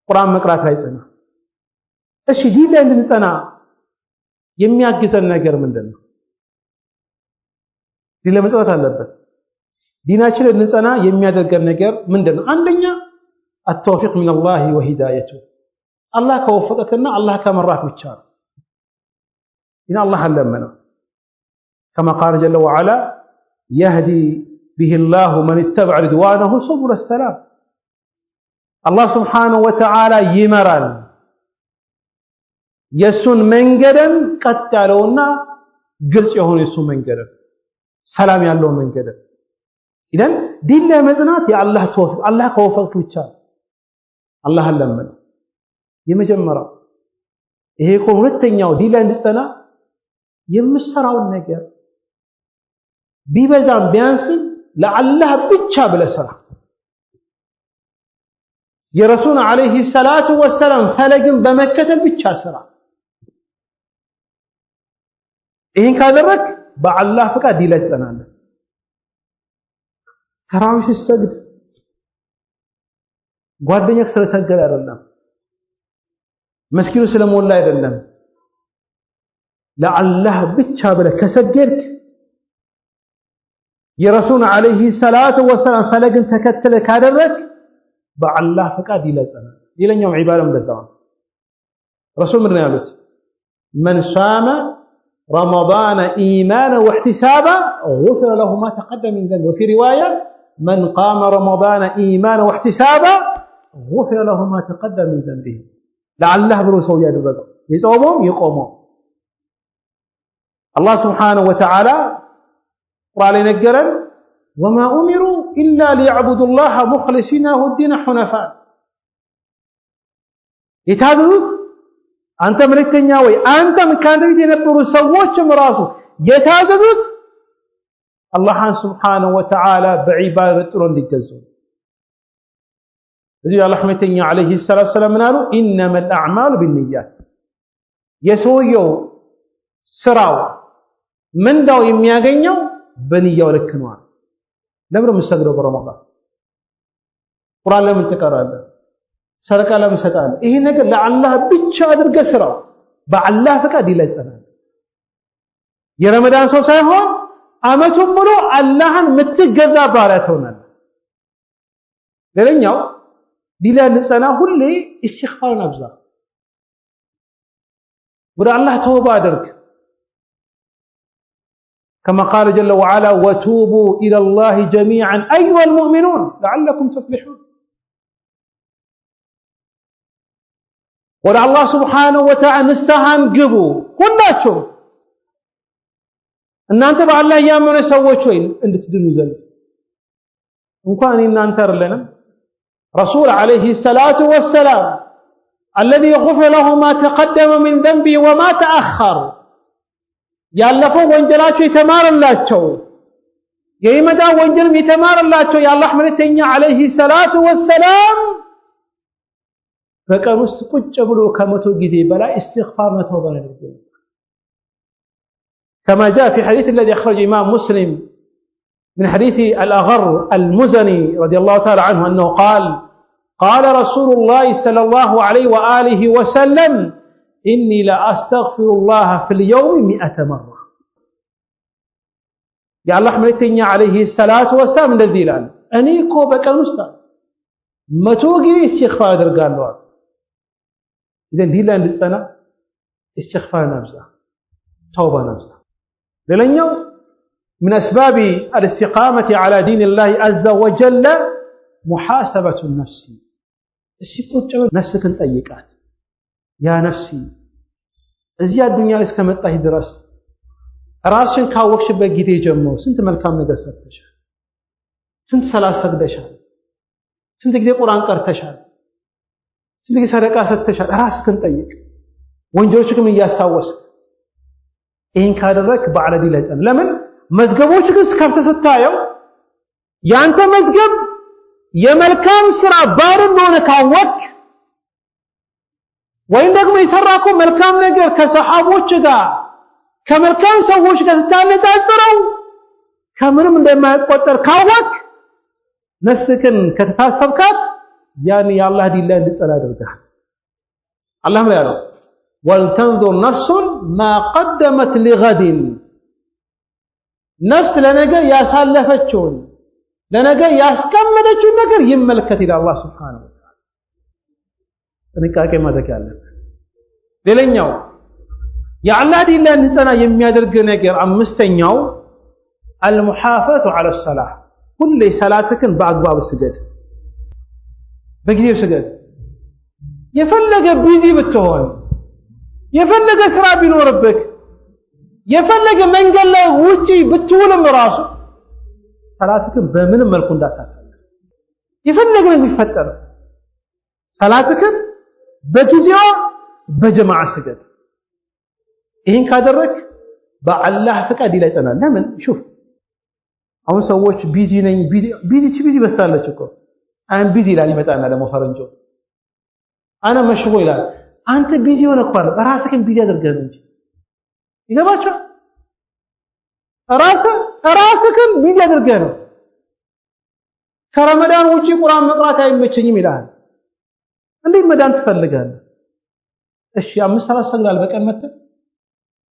A: ቁርአን መቅራት ላይ ጽና እሺ ዲን ላይ እንድንጸና የሚያግዘን ነገር ምንድነው ዲን ለመጽናት አለበት ዲናችን እንድንጸና የሚያደርገን ነገር ምንድነው አንደኛ التوفيق من الله وهدايته الله كوفقكنا الله كمراك ብቻ إن الله علمنا كما قال جل وعلا يهدي به الله من اتبع رضوانه سبل السلام الله سبحانه وتعالى يمرال يسون منجدن قد ያለውና ግልጽ የሆነ የሱ መንገድ ሰላም ያለው መንገድ ኢደን ዲን ለመጽናት የአላህ ተወፊቅ አላህ ከወፈቅ ብቻ አላህ ለምን የመጀመሪያው ይሄ ሁለተኛው ዲን ላይ እንድጸና የምሰራው ነገር ቢበዛም ቢያንስ ለአላህ ብቻ ብለሰራ የረሱል አለይሂ ሰላቱ ወሰላም ፈለግን በመከተል ብቻ ስራ ይሄን ካደረክ በአላህ ፍቃድ ዲን ላይ ትጸናለህ ተራዊህ ሰግድ ጓደኛክ ስለሰገደ አይደለም መስጊዱ ስለሞላ አይደለም ለአላህ ብቻ ብለህ ከሰገድክ የረሱል አለይሂ ሰላቱ ወሰላም ፈለግን ተከተለ ካደረክ በአላህ ፍቃድ ይለጸና ሌላኛው ዒባዳም እንደዛው ረሱል ምን ያሉት من صام رمضان ايمانا واحتسابا غفر له ما تقدم من ذنبه وفي روايه من قام رمضان ايمانا واحتسابا غفر له ما تقدم من ذنبه لعله ብሎ ሰው ያደረገው የጾመው የቆመው الله سبحانه وتعالى ቁርአን ላይ ነገረን وما أمروا إلا ليعبدوا الله مخلصين له الدين حنفاء يتعذذ أنت ملكتنيا وي أنت مكان تبيت ينبروا سووش مراسو يتعذذ الله سبحانه وتعالى بعبادة ترون للجزون زي الله حميتني عليه الصلاة والسلام منالو إنما الأعمال بالنيات يسويو سراو من داو يمياغنيو بنية ولكنوان لمن مستقروا برمضان قرآن لمن تقرأ سرقة لمن ستان إيه نقل لعله بيتشادر قسرا بعله فكاد إلا يسنان يا رمضان سو سيهون أمتهم منو اللهن متقذى باراتونا لأن يو ديلا نسانا هولي استغفار نبزا ودا الله توبة درك كما قال جل وعلا وتوبوا إلى الله جميعا أيها المؤمنون لعلكم تفلحون ودا الله سبحانه وتعالى نستهان قبو كلاتهم أن أنت بع الله يامن يسوي شوي أنت تدنو زل وكان إن أنتر لنا رسول عليه الصلاة والسلام الذي غفر له ما تقدم من ذنبه وما تأخر يالفو وانجلاتو يتمار اللاتو يمدا وانجل يتمار اللاتو يا الله حملتني عليه الصلاة والسلام فكان وسقج بلو كمتو غزي بلا استغفار وتوبه لله كما جاء في حديث الذي أخرج إمام مسلم من حديث الأغر المزني رضي الله تعالى عنه أنه قال رسول الله صلى الله عليه وآله وسلم إني لا أستغفر الله في اليوم 100 مرة يا الله حملتني عليه الصلاة والسلام الذي لان أنيكو بك المستعد ما توقي استغفار درقان لوان إذن دي لان لسنا استغفار نبزة توبة نبزة لأن يوم من أسباب الاستقامة على دين الله عز وجل محاسبة النفس السيكون نفسك انتأيكات يا نفسي ازياد الدنيا لسك متاه درس راسشن كاوكش بجيتي جمو سنت ملكام ነገር ሰርተሻል ስንት ሰላት ሰግደሻል ስንት ጊዜ ቁርአን ቀርተሻል ስንት ጊዜ ሰደቃ ሰጥተሻል ራስህን ጠይቅ ወንጀሎችህን እያስታወስክ ይሄን ካደረክ በአለዲ ላይ ለምን መዝገቦችህ እስከፍተ ስታየው ያንተ መዝገብ የመልካም ስራ ባር እንደሆነ ካወቅ ወይም ደግሞ የሰራከው መልካም ነገር ከሰሃቦች ጋር ከመልካም ሰዎች ጋር ተታነጻጽረው ከምንም እንደማይቆጠር ካወቅ ነፍስህን ከተታሰብካት ያን የአላህ ዲን ላይ እንድትጸና ያደርጋል አላህ ምን ያለው ወልተንዙር ነፍሱን ማ ቀደመት ሊገድ ነፍስ ለነገ ያሳለፈችውን ለነገ ያስቀመጠችውን ነገር ይመልከት ይላል አላህ Subhanahu Wa Ta'ala ጥንቃቄ ማድረግ ያለበት ሌላኛው የአላህ ዲን ላይ እንድትጸና የሚያደርግ ነገር አምስተኛው المحافظة على الصلاة كل صلاتكن በአግባብ ስገድ በጊዜው ስገድ የፈለገ ቢዚ ብትሆን የፈለገ ስራ ቢኖርብክ የፈለገ መንገድ ላይ ውጪ ብትውልም ራሱ ሰላትክን በምንም መልኩ እንዳታሳልፍ የፈለገ ነገር ቢፈጠር ሰላትክን በጊዜው በጀማዓ ስገድ ይሄን ካደረክ በአላህ ፈቃድ ላይ ጸናል ለምን ሹፍ አሁን ሰዎች ቢዚ ነኝ ቢዚ በሳለች እኮ አን ቢዚ ላይ ይመጣና ደግሞ ፈረንጆ አና መሽጎ ይላል አንተ ቢዚ ሆነ እኮ ራስህን ቢዚ አድርገህ እንጂ ይገባችሁ ራስህን ቢዚ አድርገህ ነው ከረመዳን ውጪ ቁርአን መቅራት አይመቸኝም ይላል እንዴ መዳን ትፈልጋለህ እሺ 5 ሰላት ሰግዳል በቀን መተህ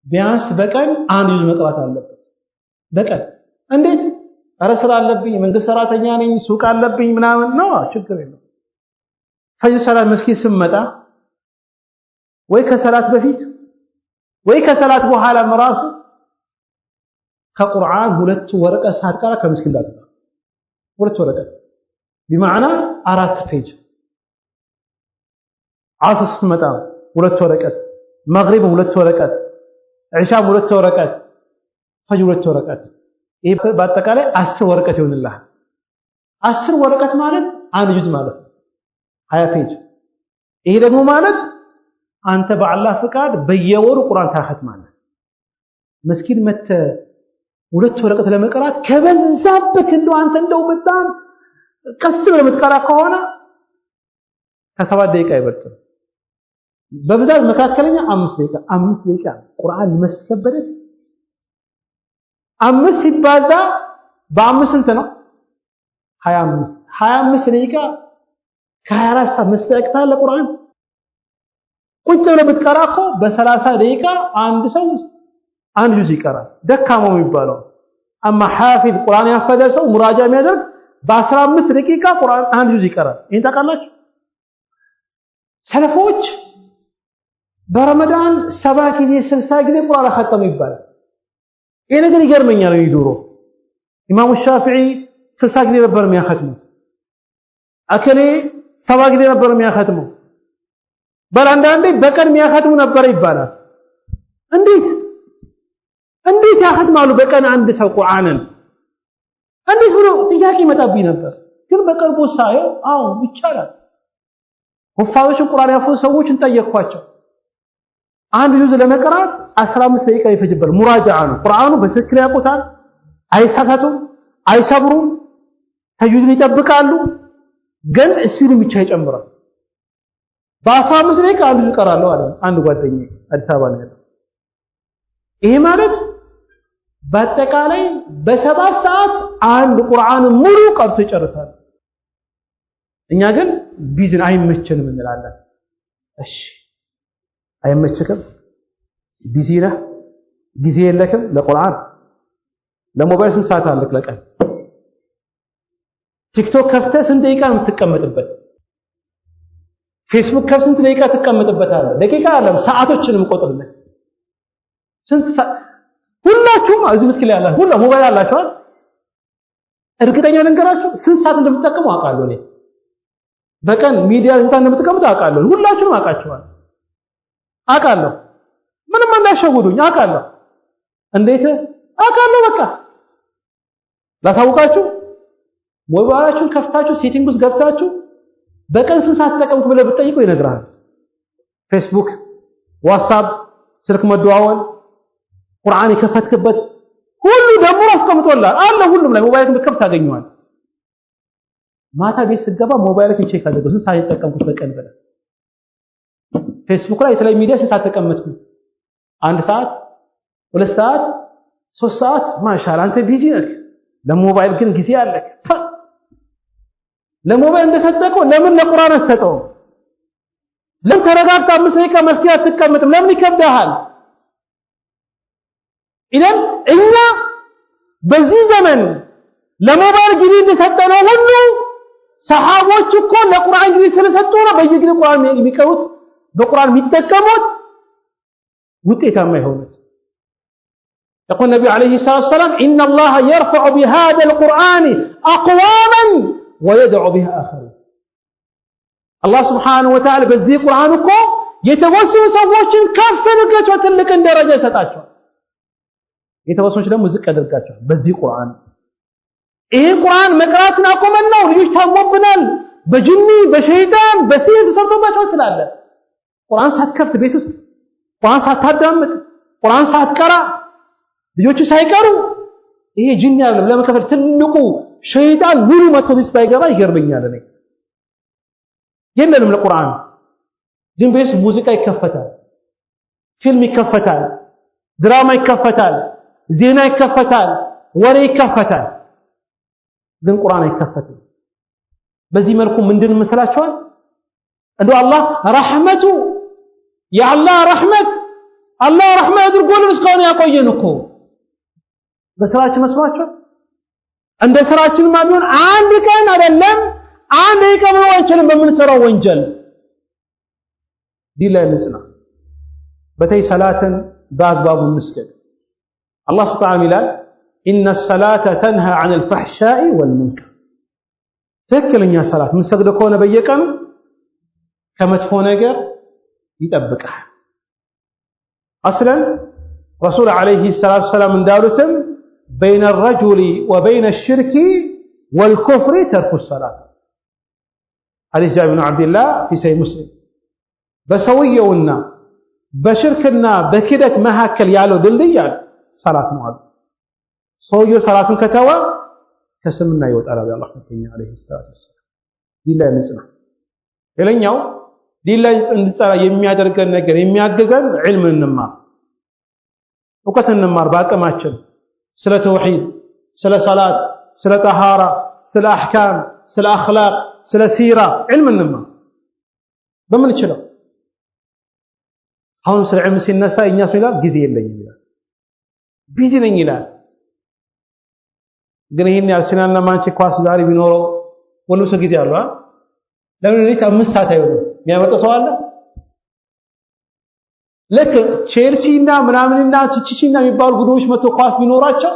A: ቢያንስ በቀን አንድ ጁዝ መቅራት አለበት በቀን እንዴት አረ ስራ አለብኝ መንግስት ሰራተኛ ነኝ ሱቅ አለብኝ ምናምን ነው ችግር የለም ፈጅር ሰላት መስጊድ ስመጣ ወይ ከሰላት በፊት ወይ ከሰላት በኋላ መራሱ ከቁርአን ሁለት ወረቀት ሳትቀራ ከመስጊድ ዳታ ሁለት ወረቀት بمعنى 4 ፔጅ ዓስር ስትመጣ ሁለት ወረቀት መግሪብ ሁለት ወረቀት ዒሻ ሁለት ወረቀት ፈጅር ሁለት ወረቀት ይሄ በአጠቃላይ 10 ወረቀት ይሆንልሃል 10 ወረቀት ማለት አንድ ጁዝ ማለት 20 ፔጅ ይሄ ደግሞ ማለት አንተ በአላህ ፍቃድ በየወሩ ቁርአን ታኸትማለህ መስጊድ መተ ሁለት ወረቀት ለመቀራት ከበዛበት እንደው አንተ እንደው በጣም ቀስ ብለህ የምትቀራ ከሆነ ከ7 ደቂቃ አይበልጥም በብዛት መካከለኛ 5 ደቂቃ ቁርአን መስከበደ 5 ሲባዛ በ5 ስንት ነው 25 ደቂቃ ከ24 ሰዓት መስጠቅታለ ቁርአን ቁጭ ብለህ ብትቀራ እኮ በ30 ደቂቃ አንድ ሰው አንድ ጁዝ ይቀራል ደካማው የሚባለው አማ ሐፊዝ ቁርአን ያፈደ ሰው ሙራጃ የሚያደርግ በ15 ደቂቃ ቁርአን አንድ ጁዝ ይቀራል ይሄን ታውቃላችሁ ሰለፎች በረመዳን 7 ጊዜ 60 ጊዜ ቁርአን ختم ይባላል ይሄ ነገር ይገርመኛል ይዱሮ ኢማሙ ሻፊዒ 60 ጊዜ ነበር የሚያختሙት አከሌ 7 ጊዜ ነበር የሚያختመው በአንዳንዴ በቀን የሚያختሙ ነበር ይባላል እንዴት ያختማሉ በቀን አንድ ሰው ቁርአንን እንዴት ብሎ ጥያቄ መጣብኝ ነበር ግን በቀርቦ ሳየው አዎ ይቻላል ሁፋዞች ቁርአን ያፈዙ ሰዎችን ጠየቅኳቸው አንድ ጁዝ ለመቀራት 15 ደቂቃ ይፈጅባል ሙራጃዓ ነው ቁርአኑ በትክክል ያውቁታል አይሳሳቱም አይሰብሩም ተጁዝን ይጠብቃሉ ግን እስቢሉ ብቻ ይጨምራል በ15 ደቂቃ አንድ ይቀራለው አለ አንድ ጓደኛዬ አዲስ አበባ ነው ያለው ይሄ ማለት በአጠቃላይ በ7 ሰዓት አንድ ቁርአን ሙሉ ቀርቶ ይጨርሳል እኛ ግን ቢዝን አይመቸንም እንላለን እሺ አይመችከም ቢዚ ነህ ጊዜ የለክም ለቁርአን ለሞባይል ስንት ሰዓት አለክ ለቀን ቲክቶክ ከፍተህ ስንት ደቂቃ ነው የምትቀመጥበት ፌስቡክ ከስንት ደቂቃ ትቀመጥበታለህ ደቂቃ አይደለም ሰዓቶችንም ቆጥርልህ ስንት ሁላችሁም እዚህ ምስኪን ላይ ያላችሁ ሁሉ ሞባይል አላችሁ እርግጠኛ ልንገራችሁ ስንት ሰዓት እንደምትጠቀሙ አውቃለሁ እኔ በቀን ሚዲያ ስንት እንደምትጠቀሙ አውቃለሁ ሁላችሁም አውቃለሁ ምንም እንዳይሸውዱኝ አውቃለሁ እንዴት አውቃለሁ በቃ ላሳውቃችሁ ሞባይላችሁን ከፍታችሁ ሴቲንግ ውስጥ ገብታችሁ በቀን ስንት ሰዓት ተጠቀምኩ ብለህ ብትጠይቁ ይነግራል ፌስቡክ ዋትስአፕ ስልክ መደዋወል ቁርአን የከፈትክበት ሁሉ ደግሞ አስቀምጦላል አለ ሁሉም ላይ ሞባይል ብትከፍት ታገኘዋል ማታ ቤት ስትገባ ሞባይልህን ቼክ አድርገው ስንት ሰዓት ተጠቀምኩት በቀን ብለህ ፌስቡክ ላይ የተለያዩ ሚዲያ ስንት ሰዓት ተቀመጥኩ 1 ሰዓት 2 ሰዓት 3 ሰዓት ማሻአላ አንተ ቢዚ ነህ ለሞባይል ግን ጊዜ አለክ ለሞባይል እንደሰጠከው ለምን ለቁርአን አሰጠው ለምን ተረጋግታ 5 ደቂቃ መስጊድ አትቀመጥም ለምን ይከብዳል ኢደን እኛ በዚህ ዘመን ለሞባይል ጊዜ እንደሰጠነው ሁሉ ሰሃቦች እኮ ለቁርአን ጊዜ ስለሰጡ ነው በየጊዜው ቁርአን የሚቀሩት በቁርአን የሚጠቀሙት ውጤታማ ይሆኑት يقول النبي عليه الصلاة والسلام إن الله يرفع بهذا القرآن أقواما ويدعو بها آخرين الله سبحانه وتعالى بذي قرآنكم يتوسل سووችን ከፍ ልቀቸው ትልቅ ደረጃ ይሰጣቸዋል የተወሰኑት ደግሞ ዝቅ ያደርጋቸዋል በዚህ ቁርአን ይሄ ቁርአን መቅራትን አቆመን ነው ልጆች ታሞብናል በጅኒ በሸይጣን በሲህር ተሰርቶባቸው ትላለህ ቁርአን ሳትከፍት ቤት ውስጥ ቁርአን ሳታዳምጥ ቁርአን ሳትቀራ ልጆች ሳይቀሩ ይሄ ጅኒ አይደለም ለመከፈል ትልቁ ሸይጣን ሙሉ መጥቶ ቢስባይገባ ይገርመኛል እኔ የለንም ለቁርአን ግን ቤት ሙዚቃ ይከፈታል ፊልም ይከፈታል ድራማ ይከፈታል ዜና ይከፈታል ወሬ ይከፈታል ግን ቁርአን አይከፈትም በዚህ መልኩ ምንድን መስላችኋል እንደው አላህ ረህመቱ የአላህ ረህመት አላህ ረህመት አድርጎልን እስካሁን ያቆየን እኮ በስራችን መስዋዕቸው እንደ ስራችን ማቢሆን አንድ ቀን አይደለም አንድ ቀን ወንጀልን በምንሰራው ወንጀል ዲላ ንጽና በተይ ሰላትን በአግባቡ መስገድ አላህ Subhanahu ይላል إن الصلاة تنهى عن الفحشاء والمنكر ትክክለኛ ሰላት መስገድ ከሆነ በየቀኑ ከመጥፎ ነገር ይጠብቃል አስለን ረሱል አለይሂ ሰላቱ ሰላም እንዳሉትም بين الرجل وبين الشرك والكفر ترك الصلاة حديث جابر بن عبد الله في صحيح مسلم بسويونا بشركنا بكدت مهاكل يالو دليل صلاة معاذ سويو صلاة كتوا كسمنا يوطال الله عليه الصلاة والسلام ዲላይ ንጽና ሌላኛው ዲላይ እንድጸራ የሚያደርገን ነገር የሚያገዘን ዒልም እንማር እውቀት እንማር በአቅማችን ስለ ተውሂድ ስለ ሰላት ስለ ጠሃራ ስለ አህካም ስለ አኽላቅ ስለ ሲራ ዒልም እንማር በምን ይችላል አሁን ስለ ዒልም ሲነሳ እኛ ይላል ጊዜ የለኝም ይላል ቢዚ ነኝ ይላል ግን ይሄን ያርሰናልና ማንቸስተር ኳስ ዛሬ ቢኖረው ወሎ ሰው ጊዜ አለው ለምን ነው 5 ሰዓት አይሆንም የሚያመጣው ሰው አለ ለክ ቼልሲና ምናምንና ቺቺና የሚባሉ ቡድኖች መጥተው ኳስ ቢኖራቸው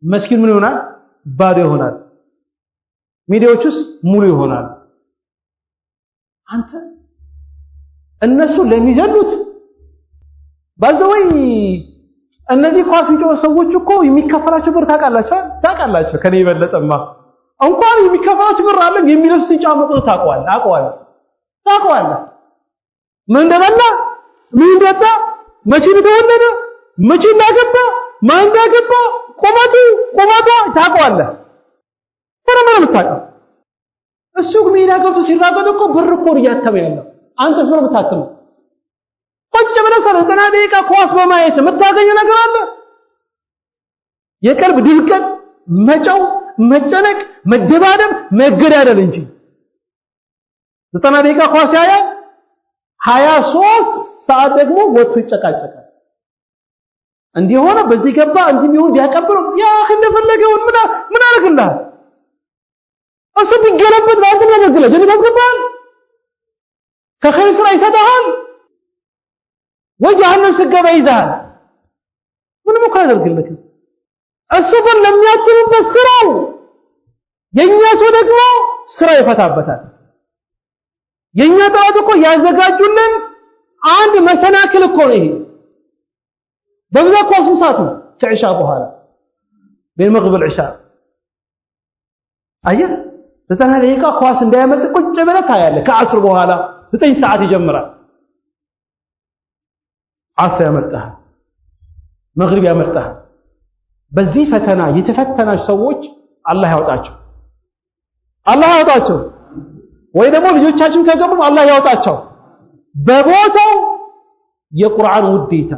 A: መስኪን ምን ይሆናል ባዶ ይሆናል ሚዲያዎችስ ሙሉ ይሆናል አንተ እነሱ ለሚዘሉት ባዘወይ እነዚህ ኳስ የሚጫወቱ ሰዎች እኮ የሚከፈላቸው ብር ታውቃላችሁ ከኔ ይበለጠማ እንኳን የሚከፈላቸው ብር አለ የሚለብስ ጫማ ቁጥር ታውቀዋለህ ምን እንደበላ ምን እንደጠጣ መቼ እንደተወለደ መቼ እንዳገባ ማን እንዳገባ ቆመቱ ታውቀዋለህ ተረመረ የምታውቀው እሱ ሜዳ ገብቶ ሲራገጥ እኮ ብር እኮ እያተመ ያለው አንተስ ምን የምታተመው ቁጭ ብለህ 90 ደቂቃ ኳስ በማየት የምታገኘው ነገር አለ የቀልብ ድርቀት መጫው መጨነቅ መደባደብ መገዳደል እንጂ 90 ደቂቃ ኳስ ያያል 23 ሰዓት ደግሞ ወጥቶ ይጨቃጨቃል እንዲሆነ በዚህ ገባ እንዲሚሆን ቢያቀብሩ ያ እንደፈለገው ምን አረግልሃል እሱ ቢገለበት ለአንተ ያገለግላል ጀነት ያስገባል ከኸይር ስራ ይሰጣል ወጀሃነም ስገባ ይዛል ምንም እኮ አያደርግልህም እሱ ግን ለሚያትምበት ስራው የኛ ሰው ደግሞ ስራ ይፈታበታል የኛ ጠላት እኮ ያዘጋጁልን አንድ መሰናክል እኮ ነው ይሄ በብዛት ኳስ ሰዓት ነው ከኢሻ በኋላ በመግሪብ العሻ አየህ 90 ደቂቃ ኳስ እንዳያመልጥ ቁጭ ብለህ ታያለህ ከአስር በኋላ 9 ሰዓት ይጀምራል አስር ያመልጣል መግሪብ ያመልጣል በዚህ ፈተና የተፈተናች ሰዎች አላህ ያወጣቸው ወይ ደግሞ ልጆቻችን ከገቡ አላህ ያወጣቸው በቦታው የቁርአን ውዴታ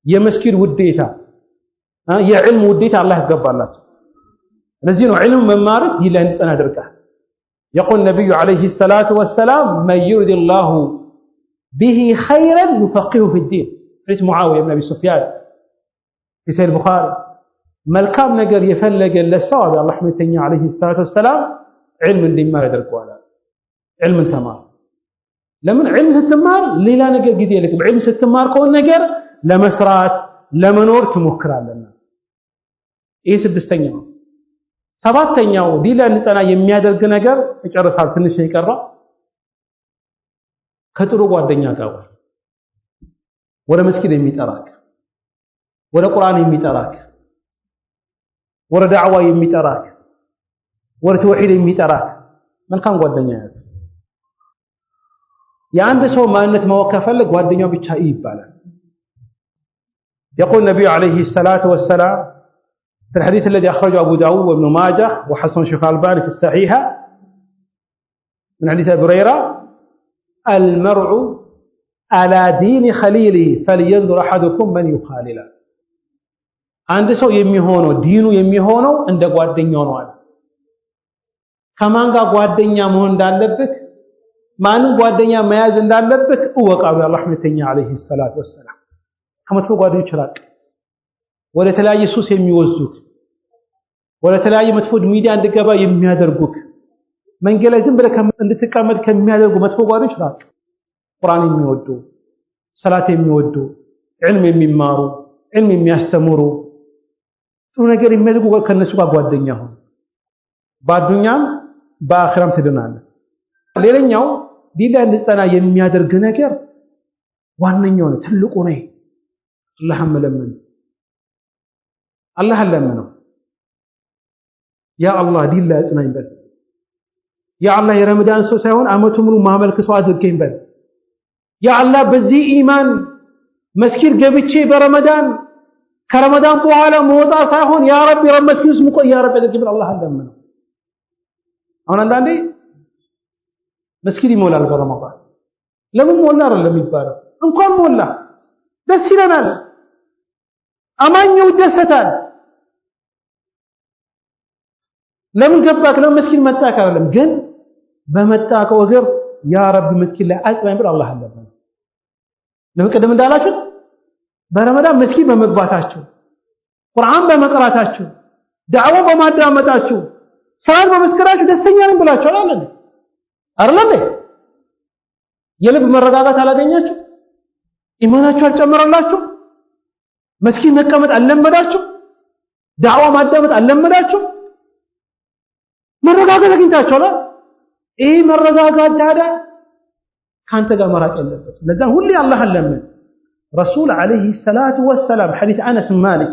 A: የመስጊድ ውዴታ የዕልም ውዴታ አላህ ያስገባላቸው ለዚህ ነው ዕልም መማር ዲላን ጸና ያደርጋል يقول النبي عليه الصلاة والسلام من يريد الله به خيرا يفقهه في الدين حديث معاوية بن أبي سفيان في سهل البخاري መልካም ነገር የፈለገ ለሰው አላህ መተኛ عليه الصلاه والسلام علم እንዲማር ያደርጋል علم ተማር ለምን علم ስትማር ሌላ ነገር ጊዜ የለክም علم ስትማር ከሆነ ነገር ለመስራት ለመኖር ትሞክራለና ይሄ ስድስተኛው ሰባተኛው ዲላን ጸና የሚያደርግ ነገር ተጨረሳል ትንሽ ይቀራ ከጥሩ ጓደኛ ጋር ወደ መስጊድ የሚጠራክ ወደ ቁርአን የሚጠራክ ወደ ዳዕዋ የሚጠራክ ወደ ተውሂድ የሚጠራክ መልካም ጓደኛ ያዝ የአንድ ሰው ማንነት ማወቅ ከፈለግ ጓደኛው ብቻ ይባላል يقول النبي عليه الصلاة والسلام في الحديث الذي أخرجه أبو داود وابن ماجه وحسن الشيخ الألباني في الصحيحة من حديث أبي هريرة المرء على دين خليله فلينظر أحدكم من يخالله አንድ ሰው የሚሆነው ዲኑ የሚሆነው እንደ ጓደኛው ነው አለ ከማን ጋር ጓደኛ መሆን እንዳለበት ማንን ጓደኛ መያዝ እንዳለበት እወቃው አላህ መተኛ عليه الصلاه والسلام ከመጥፎ ጓደኞች ራቅ ወደ ተለያየ ሱስ የሚወዙክ ወደ ተለያየ መጥፎ ሚዲያ እንድገባ የሚያደርጉክ መንገድ ላይ ዝም ብለህ እንድትቀመጥ ከሚያደርጉ መጥፎ ጓደኞች ራቅ ቁርአን የሚወዱ ሰላት የሚወዱ ዒልም የሚማሩ ዒልም የሚያስተምሩ ጥሩ ነገር የሚያደርጉ ከነሱ ጋር ጓደኛ ሆነ ባዱኛም በአኺራም ትድናለህ ሌላኛው ዲላን ጸና የሚያደርግ ነገር ዋነኛው ነው ትልቁ ነው አላህም ለምን አላህ ለምነው ያ አላህ ዲን ላይ አጽናኝ በል ያ አላህ የረመዳን ሰው ሳይሆን አመቱ ሙሉ ማመልክ ሰው አድርገኝ በል ያ አላህ በዚህ ኢማን መስጊድ ገብቼ በረመዳን ከረመዳን በኋላ መውጣ ሳይሆን ያ ረቢ መስጊድ ውስጥ ምቆይ ያ ረቢ ለግብር አላህ ለምነው አሁን አንዳንዴ መስጊድ ይሞላል በረመዳን ለምን ሞላ አይደለም የሚባለው እንኳን ሞላ ደስ ይለናል አማኙ ደስታል ለምን ገባክ ለምን መስጊድ መጣክ አይደለም ግን በመጣከ ወገር ያ ረቢ መስጊድ ላይ አጽናኝ ብለ አላህ ለምነው ለምን ቀደም እንዳላችሁት በረመዳን መስጊድ በመግባታችሁ ቁርአን በመቅራታችሁ ዳዕዋ በማዳመጣችሁ ሰላም በመስከራችሁ ደስተኛ ነኝ ብላችሁ አይደለም የልብ መረጋጋት አላገኛችሁ ኢማናችሁ አልጨመረላችሁ መስጊድ መቀመጥ አልለመዳችሁ ዳዕዋ ማዳመጥ አልለመዳችሁ መረጋጋት አግኝታችኋል ይሄ መረጋጋት ታዲያ ካንተ ጋር መራቅ የለበት ለዛ ሁሌ አላህ ለምን رسول عليه الصلاة والسلام حديث أنس بن مالك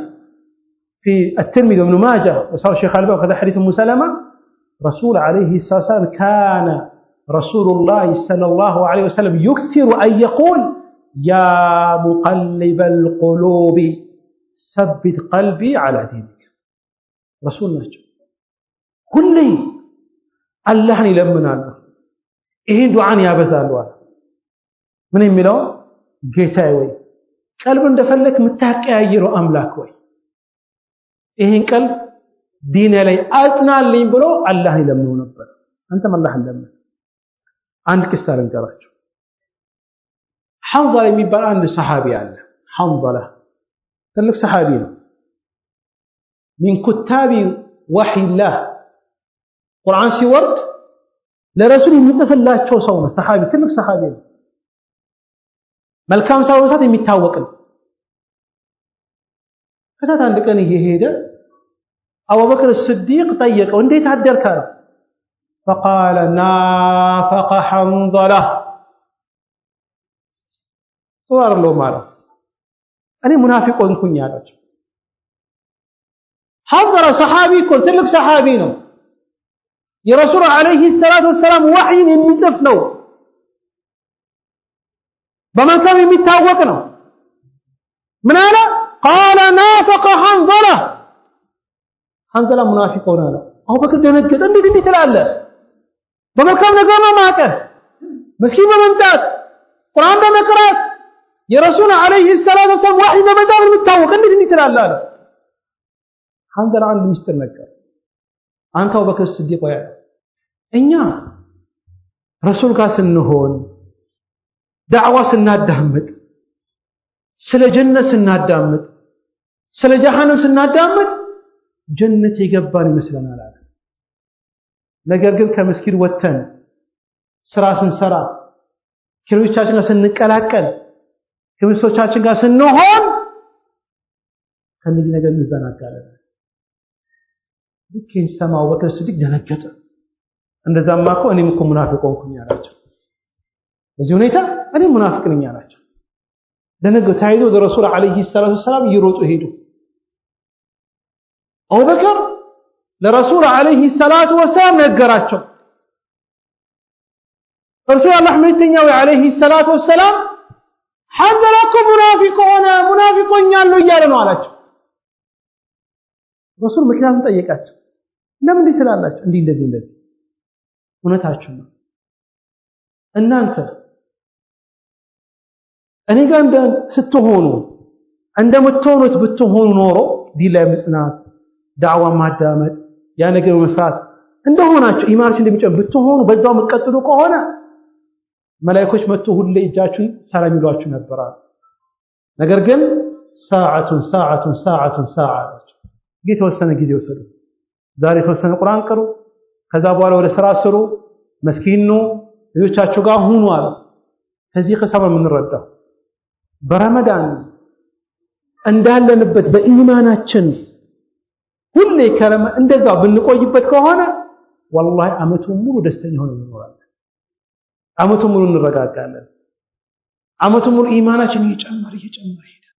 A: في الترمذي وابن ماجه وصار الشيخ الألباني وكذا حديث أم سلمة رسول عليه الصلاة والسلام كان رسول الله صلى الله عليه وسلم يكثر أن يقول يا مقلب القلوب ثبت قلبي على دينك رسول الله كل الله يلمنا له إيه دعاء يا بزالوا من يملوا ጌታዬ ወይ ቀልብ እንደፈለክ መታቀያየረው አምላክ ወይ ይሄን ቀልብ ዲን ላይ አጽናልኝ ብሎ አላህ ይለምነው ነበር አንተም አላህ ለምን አንድ ክስታ ልንገራችሁ ሐንዘላ የሚባል አንድ ሰሃቢ አለ ሐንዘላ ትልቅ ሰሃቢ ነው من كتاب وحي الله ቁርአን ሲወርድ ለረሱል የሚጽፍላቸው ሰው ነው ሰሃቢ ትልቅ ሰሃቢ ነው መልካም ሰው ወሳት የሚታወቅ ነው ከታት አንድ ቀን እየሄደ አቡበክር الصديق ጠየቀው እንዴት አደርካ ነው فقال نافق حنظله ወርሎ ማለት እኔ ሙናፊቅ ሆንኩኝ አላቸው ሐንظላ ሰሃቢ እኮ ትልቅ ሰሃቢ ነው የረሱል አለይሂ ሰላቱ ወሰለም ወህይን የሚጽፍ ነው በመልካም የሚታወቅ ነው ምን አለ قال نافق حنظله حنظله ሙናፊቅ ሆነ አለ አቡበክር ደነገጠ እንዴት ትላለህ በመልካም ነገር ነው ማቀ መስኪን በመምጣት ቁርአን በመቅራት የረሱል አለይሂ ሰላቱ ወሰለም ወህይ በመጣም የሚታወቅ እንዴት ትላለህ አለ حنظله አንድ ሚስጥር ነገር አንተ አቡበክር ሲዲቅ ወይ እኛ ረሱል ጋር ስንሆን ዳዕዋ ስናዳምጥ ስለ ጀነት ስናዳምጥ ስለ ጀሃነም ስናዳምጥ ጀነት የገባን ይመስለናል አለ ነገር ግን ከመስጊድ ወጥተን ስራ ስንሰራ ከልጆቻችን ጋር ስንቀላቀል ከሚስቶቻችን ጋር ስንሆን ከነዚህ ነገር እንዘናጋለን ልክ ሰማው ወከስ ሲዲቅ ደነገጠ እንደዛማ እኮ እኔም እኮ ሙናፊቅ ሆንኩኝ አላቸው በዚህ ሁኔታ እኔ ሙናፊቅ ነኝ አላቸው ደነገጡ ታይዶ ረሱል አለይሂ ሰላቱ ወሰለም ይሮጡ ሄዱ አቡበክር ለረሱል አለይሂ ሰላቱ ወሰለም ነገራቸው ረሱል አላህ መልእክተኛው አለይሂ ሰላቱ ወሰለም ሐንዘላ እኮ ሙናፊቅ ሆነ ሙናፊቆኛል እያለ ነው አላቸው ረሱል ምክንያቱም ጠየቃቸው ለምን ትላላችሁ እንዲህ እንደዚህ እውነታችሁ ነው እናንተ እኔ ጋር ስትሆኑ እንደምትሆኑት ብትሆኑ ኖሮ ዲን ላይ መጽናት ዳዕዋ ማዳመጥ ያ ነገር መስራት እንደሆናችሁ ኢማናችሁ እንደሚጨምር ብትሆኑ በዛው መቀጥሉ ከሆነ መላእክቶች መጥቶ ሁሌ እጃችሁን ሰላም ይሏችሁ ነበር ነገር ግን ሰዓቱን የተወሰነ ጊዜ ወሰዱ ዛሬ የተወሰነ ቁርአን ቀሩ ከዛ በኋላ ወደ ስራ ስሩ መስኪን ነው ልጆቻችሁ ጋር ሁኑ አለ ከዚህ ከሰማ የምንረዳው በረመዳን እንዳለንበት በኢማናችን ሁሌ ከረመ እንደዛ ብንቆይበት ከሆነ والله አመቱን ሙሉ ደስተኛ ሆነን እንኖራለን አመቱን ሙሉ እንረጋጋለን አመቱን ሙሉ ኢማናችን እየጨመረ ይሄዳል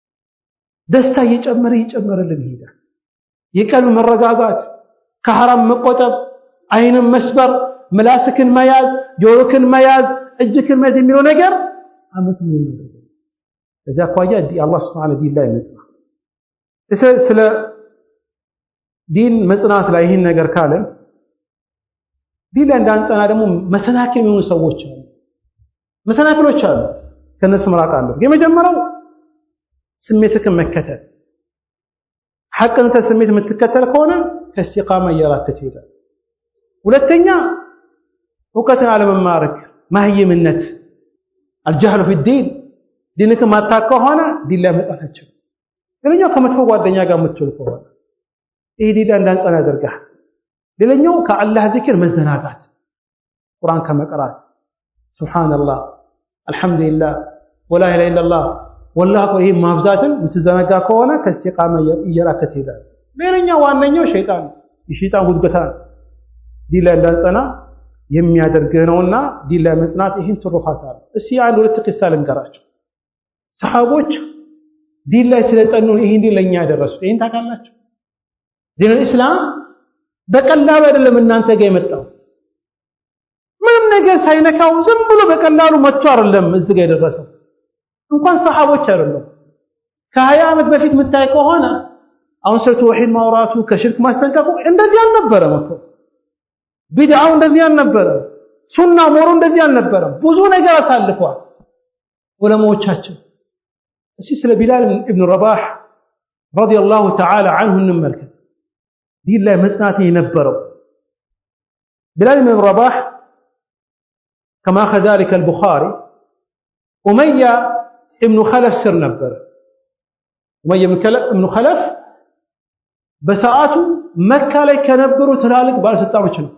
A: ደስታ እየጨመረልን ይሄዳል የቀልብ መረጋጋት ከሐራም መቆጠብ አይንን መስበር ምላስክን መያዝ ጆሮክን መያዝ እጅክን መያዝ የሚለው ነገር አመት ነው እዛ አኳያ አላህ Subhanahu Wa Ta'ala ይመስላ ስለ ዲን መጽናት ላይ ይሄን ነገር ካለ ዲን ላይ እንዳንጸና ደግሞ መሰናክል የሚሆኑ ሰዎች አሉ መሰናክሎች አሉ ከነሱ መራቅ አለ የመጀመሪያው ስሜትክን መከተል ሐቅን ተስሜት የምትከተል ከሆነ ከኢስቲቃማ እየራከት ይላል ሁለተኛ ወቀትን አለመማረክ ማህይምነት الجهل في الدين ዲንክ ማታከ ሆነ ዲን ላይ መጻፋቸው ሌላኛው ከመጥፎ ጓደኛ ጋር የምትውል ከሆነ ይሄ ዲን እንዳንጸና ያደርጋል ሌላኛው ከአላህ ዚክር መዘናጋት ቁርአን ከመቅራት ሱብሃንአላህ አልহামዱሊላህ ወላ ኢላሃ ኢላላህ ወላሂ ይሄ ማብዛትን የምትዘናጋ ከሆነ ከኢስቲቃማ እየራከት ይላል ሌላኛው ዋነኛው ሸይጣን የሸይጣን ጉድገታ ዲን ላይ እንዳንጸና የሚያደርገው ነውና ዲን ላይ መጽናት ይህን ትሩፋታል እስቲ አንድ ሁለት ቂሳ ልንገራችሁ ሰሃቦች ዲን ላይ ስለጸኑ ይሄን ዲን ለኛ ያደረሱት ይሄን ታውቃላችሁ ዲን الاسلام በቀላሉ አይደለም እናንተ ጋር የመጣው ምንም ነገር ሳይነካው ዝም ብሎ በቀላሉ መጥቶ አይደለም እዚህ ጋር የደረሰው እንኳን ሰሃቦች አይደለም ከ20 ዓመት በፊት መታይ ከሆነ አሁን ስለ ተውሂድ ማውራቱ ከሽርክ ማስጠንቀቁ እንደዚህ አልነበረም እኮ ቢድዓው እንደዚህ አልነበረም ሱና ሞሩ እንደዚህ አልነበረም ብዙ ነገር አሳልፈዋል ዑለማዎቻችን እሺ ስለ ቢላል ኢብኑ ረባህ ረዲየላሁ ተዓላ عنه እንመልከት ዲን ላይ መጽናት የነበረው ቢላል ኢብኑ ረባህ كما اخذ ذلك البخاري أمية ابن خلف سر ነበር أمية ابن خلف በሰዓቱ መካ ላይ ከነበሩ ትላልቅ ባለስልጣኖች ነው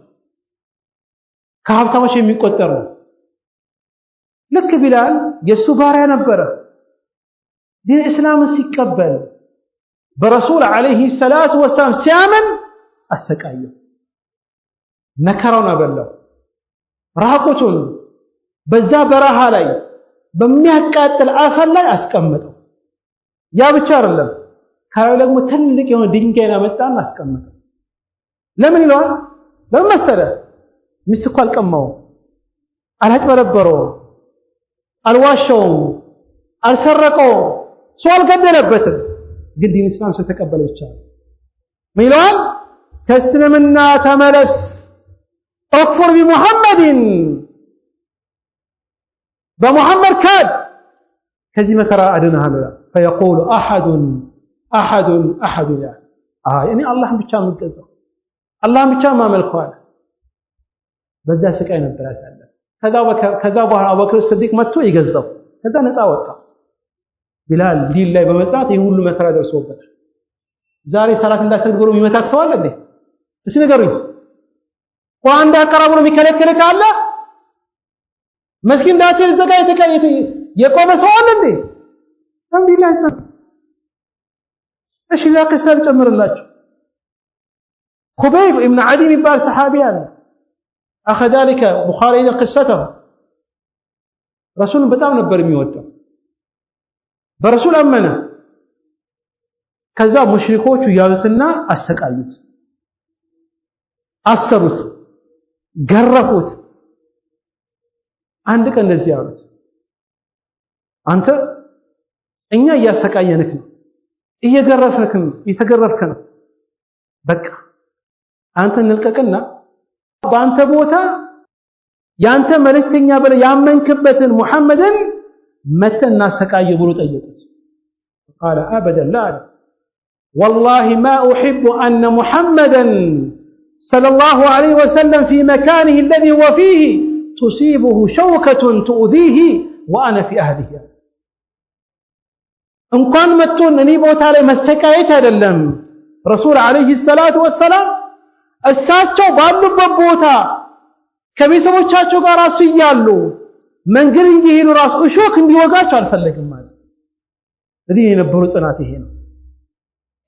A: ከሀብታሞች የሚቆጠር ነው ልክ ቢላል የሱ ባሪያ ነበረ ዲን እስላምን ሲቀበል በረሱል አለይሂ ሰላቱ ወሰለም ሲያምን አሰቃየው መከራውን አበላው ራቆቱን በዛ በረሃ ላይ በሚያቃጥል አፈር ላይ አስቀመጠው ያ ብቻ አይደለም ካለው ደግሞ ትልቅ የሆነ ድንጋይ አመጣና አስቀመጠው ለምን ይለዋል ለምን መሰለ ሚስጥቁ አልቀማው አላጭበረበረው አልዋሸው አልሰረቀው ሰው አልገደለበትም ግን ዲን እስላም ስለተቀበለ ብቻ ምን ይለዋል ተስልምና ተመለስ اكفر بمحمد بمحمد كاد كذي مكرا ادنها فيقول احد يعني الله ብቻ ምንገዛው الله ብቻ ማመልከዋል በዛ ስቃይ ነበር ያሳለፈ ከዛ በኋላ አቡበክር ሲዲቅ መጥቶ ይገዛው ከዛ ነፃ ወጣ ቢላል ዲን ላይ በመጽናት ይሄ ሁሉ መከራ ደርሶበታል ዛሬ ሰላት እንዳሰግድ ብሎ የሚመታክ ሰው አለ እንዴ እስኪ ንገሩኝ ቁርአን እንዳቀራ ብሎ የሚከለክል ካለ መስጊድ እንዳትል ዘጋይ ተቀይተ የቆመ ሰው አለ እንዴ አልሐምዱሊላህ እሺ ለቅሰር ጨምርላችሁ خبيب ابن عدي የሚባል ሰሃቢያን اخذ ذلك بخاري قصته رسول በጣም ነበር የሚወደው በረሱል አመነ ከዛ ሙሽሪኮቹ ያሉትና አሰቃዩት አሰሩት ገረፉት አንድ ቀን እንደዚህ ያሉት አንተ እኛ ያሰቃየንክ ነው እየገረፍክ ነው እየተገረፍክ ነው በቃ አንተ እንልቀቅና በአንተ ቦታ ያንተ መልእክተኛ ብለ ያመንክበትን ሙሐመድን መተና ሰቃየ ብሎ ጠየቁት قال ابدا لا والله ما احب ان محمدا صلى الله عليه وسلم في مكانه الذي هو فيه تصيبه شوكة تؤذيه وانا في اهله ان كان متون اني ቦታ ላይ መሰቃየት አይደለም ረሱል አለይሂ ሰላቱ ወሰለም እሳቸው ባሉበት ቦታ ከቤተሰቦቻቸው ጋር ራሱ ይያሉ መንገድ እንዲሄዱ ራሱ እሾክ እንዲወጋቸው አልፈለግም ማለት እዚህ የነበሩ ጽናት ይሄ ነው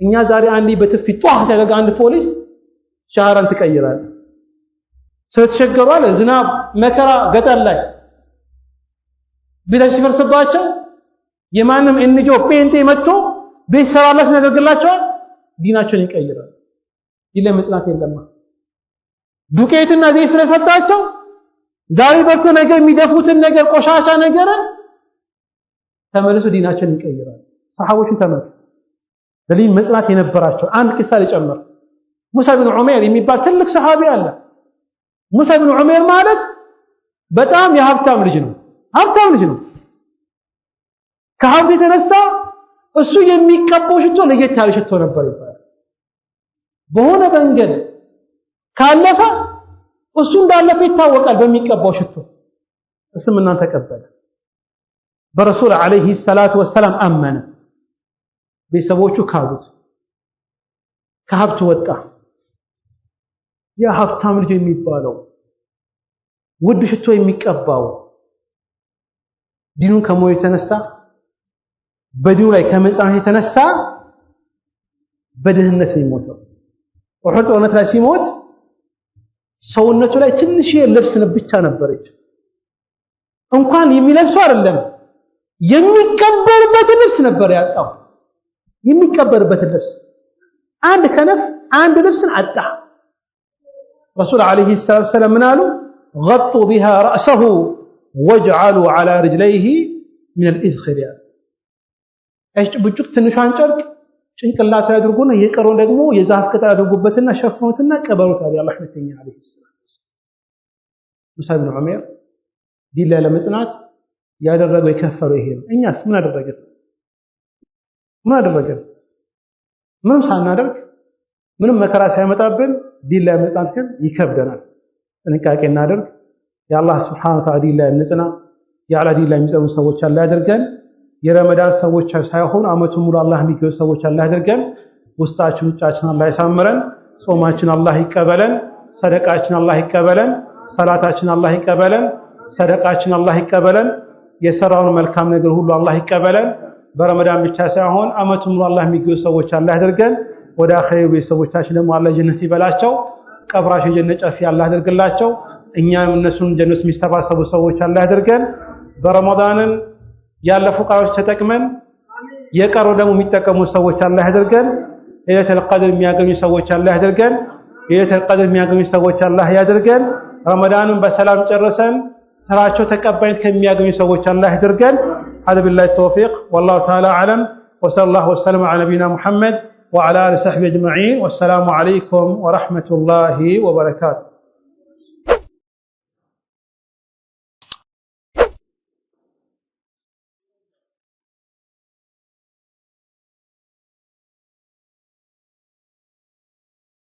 A: እኛ ዛሬ አንዲ በትፊ ጧህ ሲያደርግ አንድ ፖሊስ ሻራን ትቀይራል ስለተቸገሯል ዝናብ መከራ ገጠር ላይ ቢላሽ ሲፈርስባቸው የማንም እንጆ ፔንቴ መጥቶ ቤት ሰራለት ነገርላቸው ዲናቸውን ይቀይራሉ። ይለ መጽናት የለማ ዱቄትና ዘይት ስለሰጣቸው ዛሬ በርቶ ነገር የሚደፉትን ነገር ቆሻሻ ነገር ተመልሶ ዲናቸውን ይቀይራሉ። ሰሃቦችን ተመልከቱ በዲን መጽናት የነበራቸው አንድ ቂሳ ሊጨምር ሙሳ ብን ዑመይር የሚባል ትልቅ ሰሃቢ አለ። ሙሳ ብን ዑመይር ማለት በጣም የሀብታም ልጅ ነው። ሀብታም ልጅ ነው። ከሀብት የተነሳ እሱ የሚቀባው ሽቶ ለየት ያለ ሽቶ ነበር ይባላል። በሆነ መንገድ ካለፈ እሱ እንዳለፈ ይታወቃል በሚቀባው ሽቶ። እስልምናን ተቀበለ። በረሱል አለይሂ ሰላቱ ወሰላም አመነ። ቤተሰቦቹ ካዱት። ከሀብት ወጣ። ያ ሀብታም ልጅ የሚባለው ውድ ሽቶ የሚቀባው ዲኑን ከሞት የተነሳ በዲኑ ላይ ከመጽናት የተነሳ በድህነት ነው የሞተው። ኡሁድ ጦርነት ላይ ሲሞት ሰውነቱ ላይ ትንሽ ልብስ ብቻ ነበረች። እንኳን የሚለብሰው አይደለም የሚቀበርበት ልብስ ነበር ያጣው። የሚቀበርበት ልብስ አንድ ከነፍ አንድ ልብስን አጣ። ረሱል አለይሂ ሰላቱ ወሰላም ምን አሉ? غطوا بها رأسه واجعلوا على رجليه من الإذخر እሺ ብጭቅ ትንሿን ጨርቅ ጭንቅላቱ ያድርጉና የቀረውን ደግሞ የዛፍ ቅጠል ያድርጉበትና ሸፍኑትና ቀበሩት አለ አላህ መልእክተኛ አለይሂ ሰላቱ ወሰላም። ሙሳ ብን ዑመይር ዲን ላይ ለመጽናት ያደረገው የከፈረው ይሄ ነው። እኛስ ምን አደረገን? ምንም ሳናደርግ ምንም መከራ ሳይመጣብን ዲን ላይ መጽናት ግን ይከብደናል። ጥንቃቄ እናደርግ። የአላህ ሱብሓነሁ ወተዓላ ዲን ላይ እንጽና። የአላህ ዲን ላይ የሚጸኑ ሰዎች አላህ ያደርገን። የረመዳን ሰዎች ሳይሆን አመቱን ሙሉ አላህ የሚገኙ ሰዎች አላህ ያደርገን። ውስጣችን ውጫችን አላህ ያሳምረን። ጾማችን አላህ ይቀበለን። ሰደቃችን አላህ ይቀበለን። ሰላታችን አላህ ይቀበለን። ሰደቃችን አላህ ይቀበለን። የሰራውን መልካም ነገር ሁሉ አላህ ይቀበለን። በረመዳን ብቻ ሳይሆን አመቱን ሙሉ አላህ የሚገኙ ሰዎች አላህ ያደርገን። ወደ አኺር ቤተሰቦቻችን ደግሞ አላህ ጀነት ይበላቸው። ቀብራቸው ጀነት ጨፊ አላህ ያደርግላቸው። እኛም እነሱን ጀነት የሚስተባሰቡ ሰዎች አላህ ያደርገን። በረመዳንን ያለፉ ቃሎች ተጠቅመን የቀሩ ደግሞ የሚጠቀሙ ሰዎች አላህ ያደርገን። ለይለቱል ቀድር የሚያገኙ ሰዎች አላህ ያደርገን። ለይለቱል ቀድር የሚያገኙ ሰዎች አላህ ያደርገን። ረመዳንን በሰላም ጨርሰን ስራቸው ተቀባይነት ከሚያገኙ ሰዎች አላህ ያደርገን። هذا بالله التوفيق والله تعالى أعلم وصلى الله وسلم على نبينا محمد وعلى آله وصحبه أجمعين والسلام عليكم ورحمة الله وبركاته.